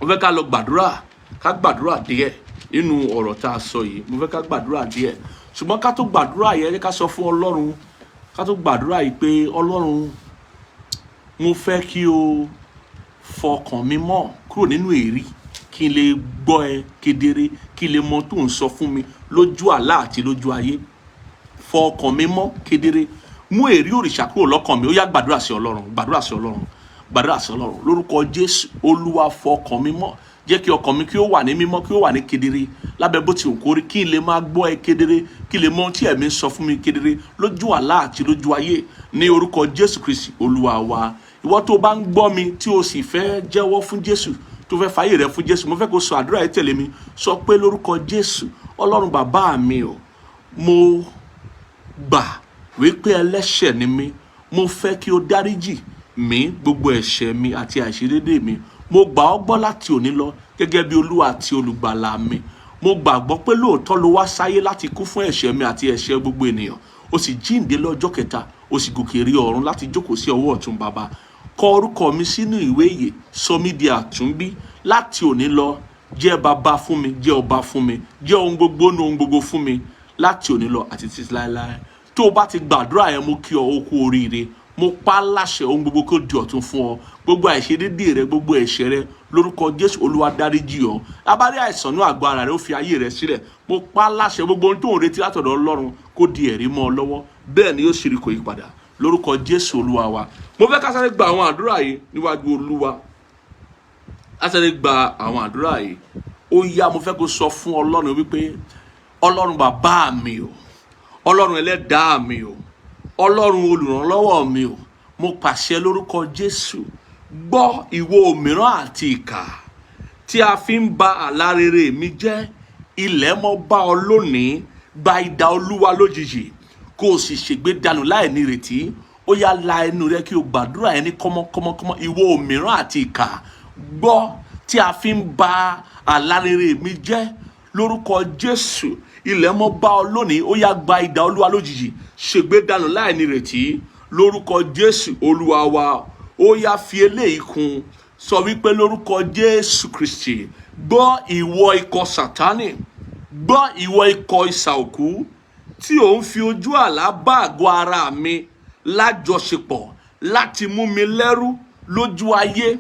Mo fẹ́ ká lọ gbàdúrà, ká gbàdúrà díẹ̀ nínú ọ̀rọ̀ tá a sọ yìí. Mo fẹ́ ká gbàdúrà díẹ̀. Ṣùgbọ́n ká tó gbàdúrà yẹn, ká sọ fún Ọlọ́run, ká tó gbàdúrà yìí pé Ọlọ́run, mo fẹ́ kí o fọkàn mi mọ́ kúrò nínú èrí, kí n lè gbọ́ ẹ kedere, kí n lè mọ tó ń sọ fún mi lójú àlá àti lójú ayé. Fọkàn mi mọ́ kedere, mú èrí òrìṣà kúrò lọ́kàn mi. Ó yá gbàdúrà sí Ọlọ́run, gbàdúrà sí Ọlọ́run, gbàdúrà sí Ọlọ́run. Lórúkọ Jésù, Olúwa fọkàn mi mọ́, jẹ́ kí ọkàn mi kí ó wà ní mímọ́, kí ó wà ní kedere lábẹ́ bó ti wù kó rí, kí n lè máa gbọ́ ẹ kedere, kí n lè mọ ohun tí ẹ̀mí ń sọ fún mi kedere lójú àlá àti lójú ayé, ní orúkọ Jésù Kristi Olúwa wa. Ìwọ tó bá ń gbọ́ mi tí o sì fẹ́ jẹ́wọ́ fún Jésù, tó fẹ́ fàyè rẹ fún Jésù, mo fẹ́ kó sọ àdúrà yìí tẹ̀lé mi. Sọ pé lórúkọ Jésù, Ọlọ́run bàbá mi o, mo gbà wípé ẹlẹ́ṣẹ̀ ni mí. Mo fẹ́ kí o dáríjì mí gbogbo ẹ̀ṣẹ̀ mi àti àìṣedéédé mi. Mo gbà ọ́ gbọ́ láti òní lọ gẹ́gẹ́ bí Olúwa àti olùgbàlà mi. Mo gbàgbọ́ pé lóòótọ́ ló wá sáyé láti kú fún ẹ̀ṣẹ̀ mi àti ẹ̀ṣẹ̀ gbogbo ènìyàn. O sì jíǹde lọ́jọ́ kẹta, o sì gòkè rí ọ̀run láti jókòó sí ọwọ́ ọ̀tún bàbá. Kọ orúkọ mi sínú ìwé ìyè, sọ mí di àtúnbí. Láti òní lọ, jẹ́ bàbá fún mi, jẹ́ ọba fún mi, jẹ́ ohun gbogbo nínú ohun gbogbo fún mi, láti òní lọ àti títí láéláé. Tó o bá ti gbàdúrà yẹn, mo kí ọ, o kú oríire. Mo pa láṣẹ ohun gbogbo kó di ọ̀tun fún ọ. Gbogbo àìṣedéédé rẹ, gbogbo ẹ̀ṣẹ̀ rẹ, lórúkọ Jésù Olúwa dáríjì ọ. Abárí àìsàn ní àgọ́ ara rẹ, ó fi ayé rẹ sílẹ̀. Mo pa láṣẹ gbogbo ohun tó ń retí látọ̀dọ̀ Ọlọ́run kó di ẹ̀rí mọ́ ọ lọ́wọ́. Bẹ́ẹ̀ ni yóò sì rí, kò yí padà. Lórúkọ Jésù Olúwa wa. Mo fẹ́ ká sáré gba àwọn àdúrà yìí níwájú Olúwa. Ká sáré gba àwọn àdúrà yìí. Ó yá, mo fẹ́ kó sọ fún Ọlọ́run wípé Ọlọ́run bàbá mi o, Ọlọ́run ẹlẹ́dàá mi o, Ọlọ́run olùrànlọ́wọ́ mi o, mo pàṣẹ lórúkọ Jésù, gbọ́ ìwọ òmíràn àti ìkà tí a fi ń ba àlá rere mi jẹ́. Ilẹ̀ mọ́ bá ọ lónìí, gba idà Olúwa lójijì, kó o sì ṣègbé dànù láì nírètí. Ó yá, la ẹnu rẹ kí o gbàdúrà ẹni kọ́mọ́kọ́mọ́. Ìwọ òmíràn àti ìkà, gbọ́ tí a fi ń ba àlá rere mi jẹ́ lórúkọ Jésù. Ilẹ̀ mọ́ bá ọ lónìí, ó yá, gba idà Olúwa lójijì, ṣègbé dànù láì nírètí lórúkọ Jésù Olúwa wa. Ó yá, fi eléyìí kún, sọ wípé lórúkọ Jésù Kristi, gbọ́ ìwọ ikọ̀ Sátánì, gbọ́ ìwọ ikọ̀ isà òkú tí ò ń fi ojú àlá bá àgọ́ ara mi lájọṣepọ̀ láti mú mi lẹ́rú lójú ayé.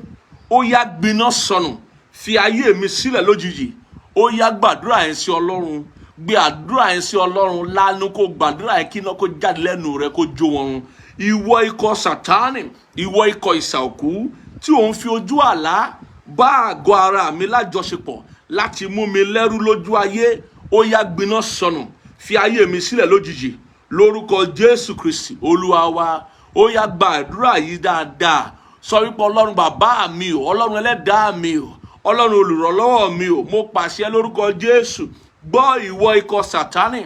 Ó yá, gbiná sọnù, fi ayé mi sílẹ̀ lójijì. Ó yá, gbàdúrà yẹn sí Ọlọ́run, gbé àdúrà yẹn sí Ọlọ́run, lánàá kó gbàdúrà yẹn kí iná kó jáde lẹ́nu rẹ, kó jó wọn. Ìwọ ikọ̀ Sátánì, ìwọ ikọ̀ isà òkú tí ò ń fi ojú àlá bá àgọ́ ara mi lájọṣepọ̀ láti mú mi lẹ́rú lójú ayé. Ó yá, gbiná sọnù, fi ayé mi sílẹ̀ lójijì lórúkọ Jésù Kristi Olúwa wa. Ó yá, gba àdúrà yìí dáadáa. Sọ wípé Ọlọ́run bàbá mi o, Ọlọ́run ẹlẹ́dàá mi o, Ọlọ́run olùrànlọ́wọ́ mi o, mo pàṣẹ lórúkọ Jésù, gbọ́ ìwọ ikọ̀ Sátánì,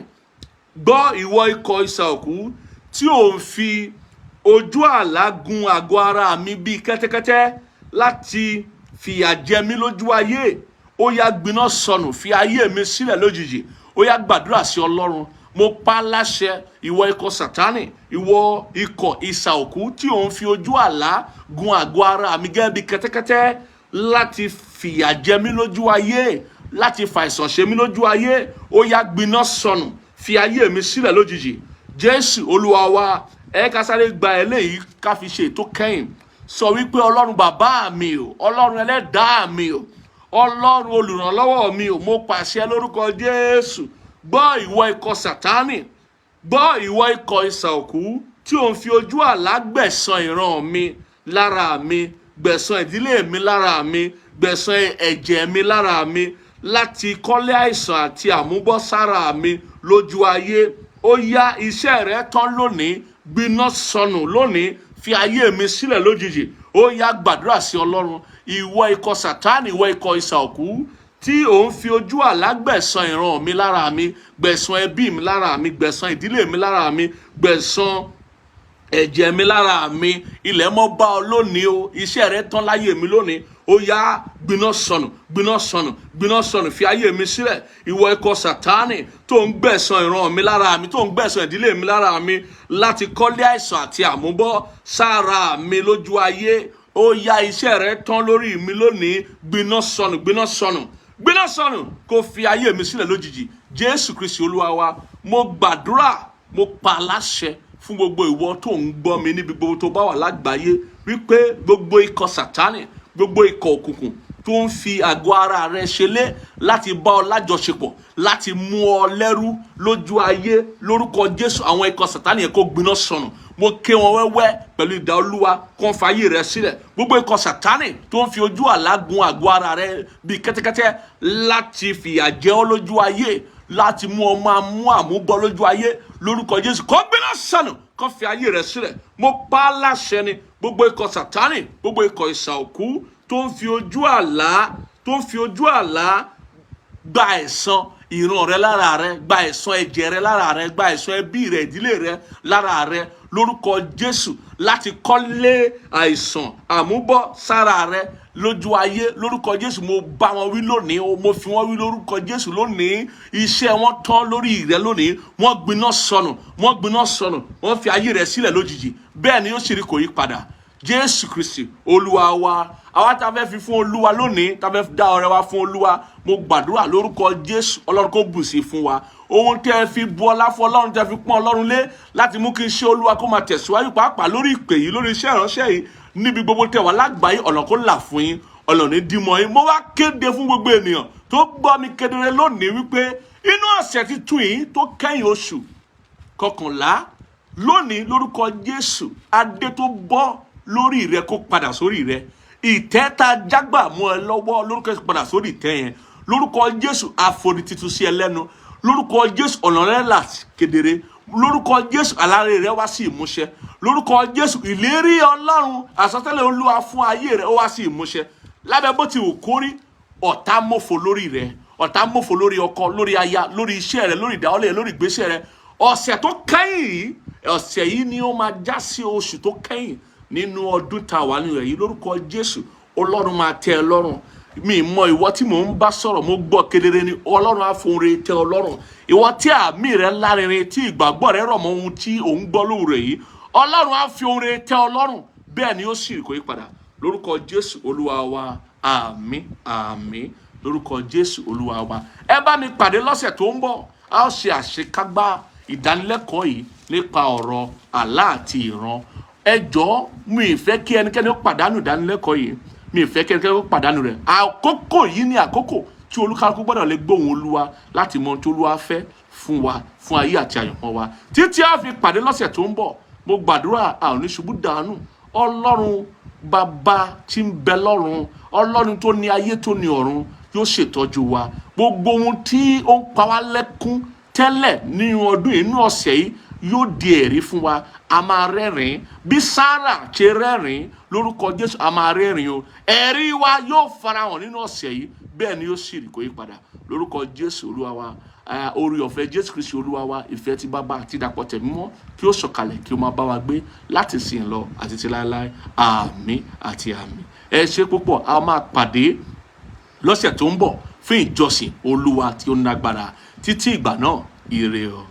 gbọ́ ìwọ ikọ̀ isà òkú tí ò ń fi ojú àlá gun àgọ́ ara mi bíi kẹ́tẹ́kẹ́tẹ́ láti fìyà jẹ mí lójú ayé. Ó yá, gbiná sọnù, fi ayé mi sílẹ̀ lójijì. Ó yá, gbàdúrà sí Ọlọ́run. Mo pa láṣẹ, ìwọ ikọ̀ Sátánì, ìwọ ikọ̀ isà òkú tí ò ń fi ojú àlá gun àgọ́ ara mi gẹ́gẹ́ bí kẹ́tẹ́kẹ́tẹ́ láti fìyà jẹ mí lójú ayé, láti fàìsàn ṣe mí lójú ayé. Ó yá, gbiná sọnù, fi ayé mi sílẹ̀ lójijì. Jésù Olúwa wa. Ẹ ká sáré gba eléyìí ká fi ṣe ètò kẹ́yìn. Sọ wípé Ọlọ́run bàbá mi o, Ọlọ́run ẹlẹ́dàá mi o, Ọlọ́run olùrànlọ́wọ́ mi o, mo pàṣẹ lórúkọ Jésù, gbọ́ ìwọ ikọ̀ Sátánì, gbọ́ ìwọ ikọ̀ isà òkú tí ò ń fi ojú àlá gbẹ̀san ìran mi lára mi, gbẹ̀san ìdílé mi lára mi, gbẹ̀san ẹ̀jẹ̀ mi lára mi, láti kọ́lé àìsàn àti àmúbọ́ sára mi lójú ayé. Ó yá, iṣẹ́ rẹ tán lónìí, gbiná sọnù lónìí, fi ayé mi sílẹ̀ lójijì. Ó yá gbàdúrà sí Ọlọ́run. Ìwọ ikọ̀ Sátánì, ìwọ ikọ̀ isà òkú tí ò ń fi ojú àlá gbẹ̀san ìran mi lára mi, gbẹ̀san ẹbí mi lára mi, gbẹ̀san ìdílé mi lára mi, gbẹ̀san ẹ̀jẹ̀ mi lára mi. Ilẹ̀ mọ́ bá ọ lónìí o, iṣẹ́ rẹ tán láyé mi lónìí. Ó yá gbiná sọnù, gbiná sọnù, gbiná sọnù, fi ayé mi sílẹ̀. Ìwọ ikọ̀ Sátánì tó ń gbẹ̀san ìran mi lára mi, tó ń gbẹ̀san ìdílé mi lára mi, láti kọ́lé àìsàn àti àmúbọ́ sára mi lójú ayé. Ó yá iṣẹ́ rẹ tán lórí mi lónìí. Gbiná sọnù, gbiná sọnù, gbiná sọnù, kó fi ayé mi sílẹ̀ lójijì. Jésù Kristi Olúwa wa, mo gbàdúrà, mo pa láṣẹ fún gbogbo ìwọ tó ń gbọ́ mi níbi gbogbo tó bá wà lágbàáyé, wípé gbogbo ikọ̀ Sátánì, gbogbo ikọ̀ òkùnkùn tó ń fi àgọ́ ara rẹ ṣẹlẹ̀ láti bá ọ lájọṣepọ̀, láti mú ọ lẹ́rú lójú ayé, lórúkọ Jésù, àwọn ikọ̀ Sátánì yẹn kó gbiná sọnù. Mo ké wọn wẹ́wẹ́ pẹ̀lú idà Olúwa, kó fa ayé rẹ sílẹ̀. Gbogbo ikọ̀ Sátánì tó ń fi ojú àlá gun àgọ́ ara rẹ bí kẹ́tẹ́kẹ́tẹ́ láti fìyà jẹ ọ́ lójú ayé, láti mú ọ máa mú àmúbọ́ lójú ayé, lórúkọ Jésù kó gbiná sọnù, kó fi ayé rẹ sílẹ̀. Mo pa á láṣẹ ni, gbogbo ikọ̀ Sátánì, gbogbo ikọ̀ isà òkú tó ń fi ojú àlá gba ẹ̀san ìran rẹ lára rẹ, gba ẹ̀san ẹ̀jẹ̀ rẹ lára rẹ, gba ẹ̀san ẹbí rẹ, ìdílé rẹ lára rẹ, lórúkọ Jésù, láti kọ́lé àìsàn àmúbọ́ sára rẹ lójú ayé, lórúkọ Jésù, mo bá wọn wí lónìí, mo fi wọn wí lórúkọ Jésù lónìí. Iṣẹ́ wọn tán lórí rẹ lónìí. Wọ́n gbiná sọnù, wọ́n gbiná sọnù, wọ́n fi ayé rẹ sílẹ̀ lójijì. Bẹ́ẹ̀ ni yóò sì rí, kò yí padà. Jésù Kristi Olúwa wa, àwa tá fẹ́ fi fún Olúwa lónìí, tá fẹ́ dá ọrẹ wa fún Olúwa, mo gbàdúrà lórúkọ Jésù, Ọlọ́run kó bù sí fún wa. Ohun tẹ́ fi bu ọlá fún Ọlọ́run, tẹ́ fi pọ́n Ọlọ́run lé, láti mú kí iṣẹ́ Olúwa kó máa tẹ̀síwájú, pàápàá lórí ìpè yìí, lórí iṣẹ́ ìránṣẹ́ yìí, níbi gbogbo tẹ́ wà lágbàáyé, ọ̀nà kó là fún yín, ọ̀nà ní dímọ̀ yín. Mo wá kéde fún gbogbo ènìyàn tó gbọ́ mi kedere lónìí wípé inú ọ̀sẹ̀ titun yìí tó kẹ́yìn oṣù kọkànlá, lónìí lórúkọ Jésù, adé tó bọ́ lórí rẹ kó padà sórí rẹ. Ìtẹ́ tá jágbà mọ́ ẹ lọ́wọ́, lórúkọ Jésù padà sórí ìtẹ́ yẹn. Lórúkọ Jésù, àforí titun sí ẹ lẹ́nu. Lórúkọ Jésù, ọ̀nà rẹ là kedere. Lórúkọ Jésù, àlàré rẹ wá sí ìmúṣẹ. Lórúkọ Jésù, ìlérí Ọlọ́run, àsọtẹ́lẹ̀ Olúwa fún ayé rẹ ó wá sí ìmúṣẹ. Lábẹ́ bó ti wù kórí, ọ̀tá mọ́fò lórí rẹ, ọ̀tá mọ́fò lórí ọkọ, lórí aya, lórí iṣẹ́ rẹ, lórí ìdáwọ́lé, lórí ìgbésẹ̀ rẹ. Ọ̀sẹ̀ tó kẹ́yìn yìí, ọ̀sẹ̀ yìí ni ó máa já sí oṣù tó kẹ́yìn nínú ọdún tá wà nínú rẹ̀ yìí. Lórúkọ Jésù, Ọlọ́run máa tẹ́ ẹ lọ́rùn. Mi mọ ìwọ tí mò ń bá sọ̀rọ̀, mo gbọ́ kedere ni. Ọlọ́run á fohùn rere tẹ́ ọ lọ́rùn. Ìwọ tí àmì rẹ lárinrin, tí ìgbàgbọ́ rẹ rọ̀ mọ́ ohun tí ò ń gbọ́ lóhùn rẹ̀ yìí, Ọlọ́run á fi ohùn rere tẹ́ ọ lọ́rùn. Bẹ́ẹ̀ ni ó sì rí, kò yí padà. Lórúkọ Jésù Olúwa wa, àmín, àmín. Lórúkọ Jésù Olúwa wa. Ẹ bá mi pàdé lọ́sẹ̀ tó ń bọ̀. A ó ṣe àṣekágbá ìdánilẹ́kọ̀ọ́ yìí nípa ọ̀rọ̀ àlá àti ìran. Ẹ jọ̀ọ́, mi ì fẹ́ kí ẹnikẹ́ni ó pàdánù ìdánilẹ́kọ̀ọ́ yìí. Mi ì fẹ́ kí ẹnikẹ́ni ó pàdánù rẹ̀. Àkókò yìí ni àkókò tí olúkálùkù gbọ́dọ̀ lè gbóhùn Olúwa láti mọ ohun tí Olúwa fẹ́ fún wa, fún ayé àti àyànmọ́ wa. Títí a fi pàdé lọ́sẹ̀ tó ń bọ̀, mo gbàdúrà a ò ní ṣubú dànù. Ọlọ́run Bàbá tí ń bẹ lọ́run, Ọlọ́run tó ní ayé tó ní ọ̀run, yóò ṣètọ́jú wa. Gbogbo ohun tí ó ń pa wá lẹ́kún tẹ́lẹ̀ nínú ọdún yìí, nínú ọ̀sẹ̀ yìí, yóò di ẹ̀rí fún wa. A máa rẹ́rìn bí Sárà ṣe rẹ́rìn. Lórúkọ Jésù, a máa rẹ́rìn o. Ẹ̀rí wa yóò farahàn nínú ọ̀sẹ̀ yìí. Bẹ́ẹ̀ ni yóò sì rí, kò yí padà. Lórúkọ Jésù Olúwa wa, orí ọ̀fẹ́ Jésù Kristi Olúwa wa, ìfẹ́ ti Bàbá àti ìdàpọ̀ Tẹ̀mí Mímọ́ kí ó sọ̀kalẹ̀, kí ó máa bá wa gbé láti ìsinsìnyí lọ àti títí láéláé. Àmín àti àmín. Ẹ ṣé púpọ̀. A máa pàdé lọ́sẹ̀ tó ń bọ̀ fún ìjọsìn Olúwa tí ó lágbára. Títí ìgbà náà, ire o.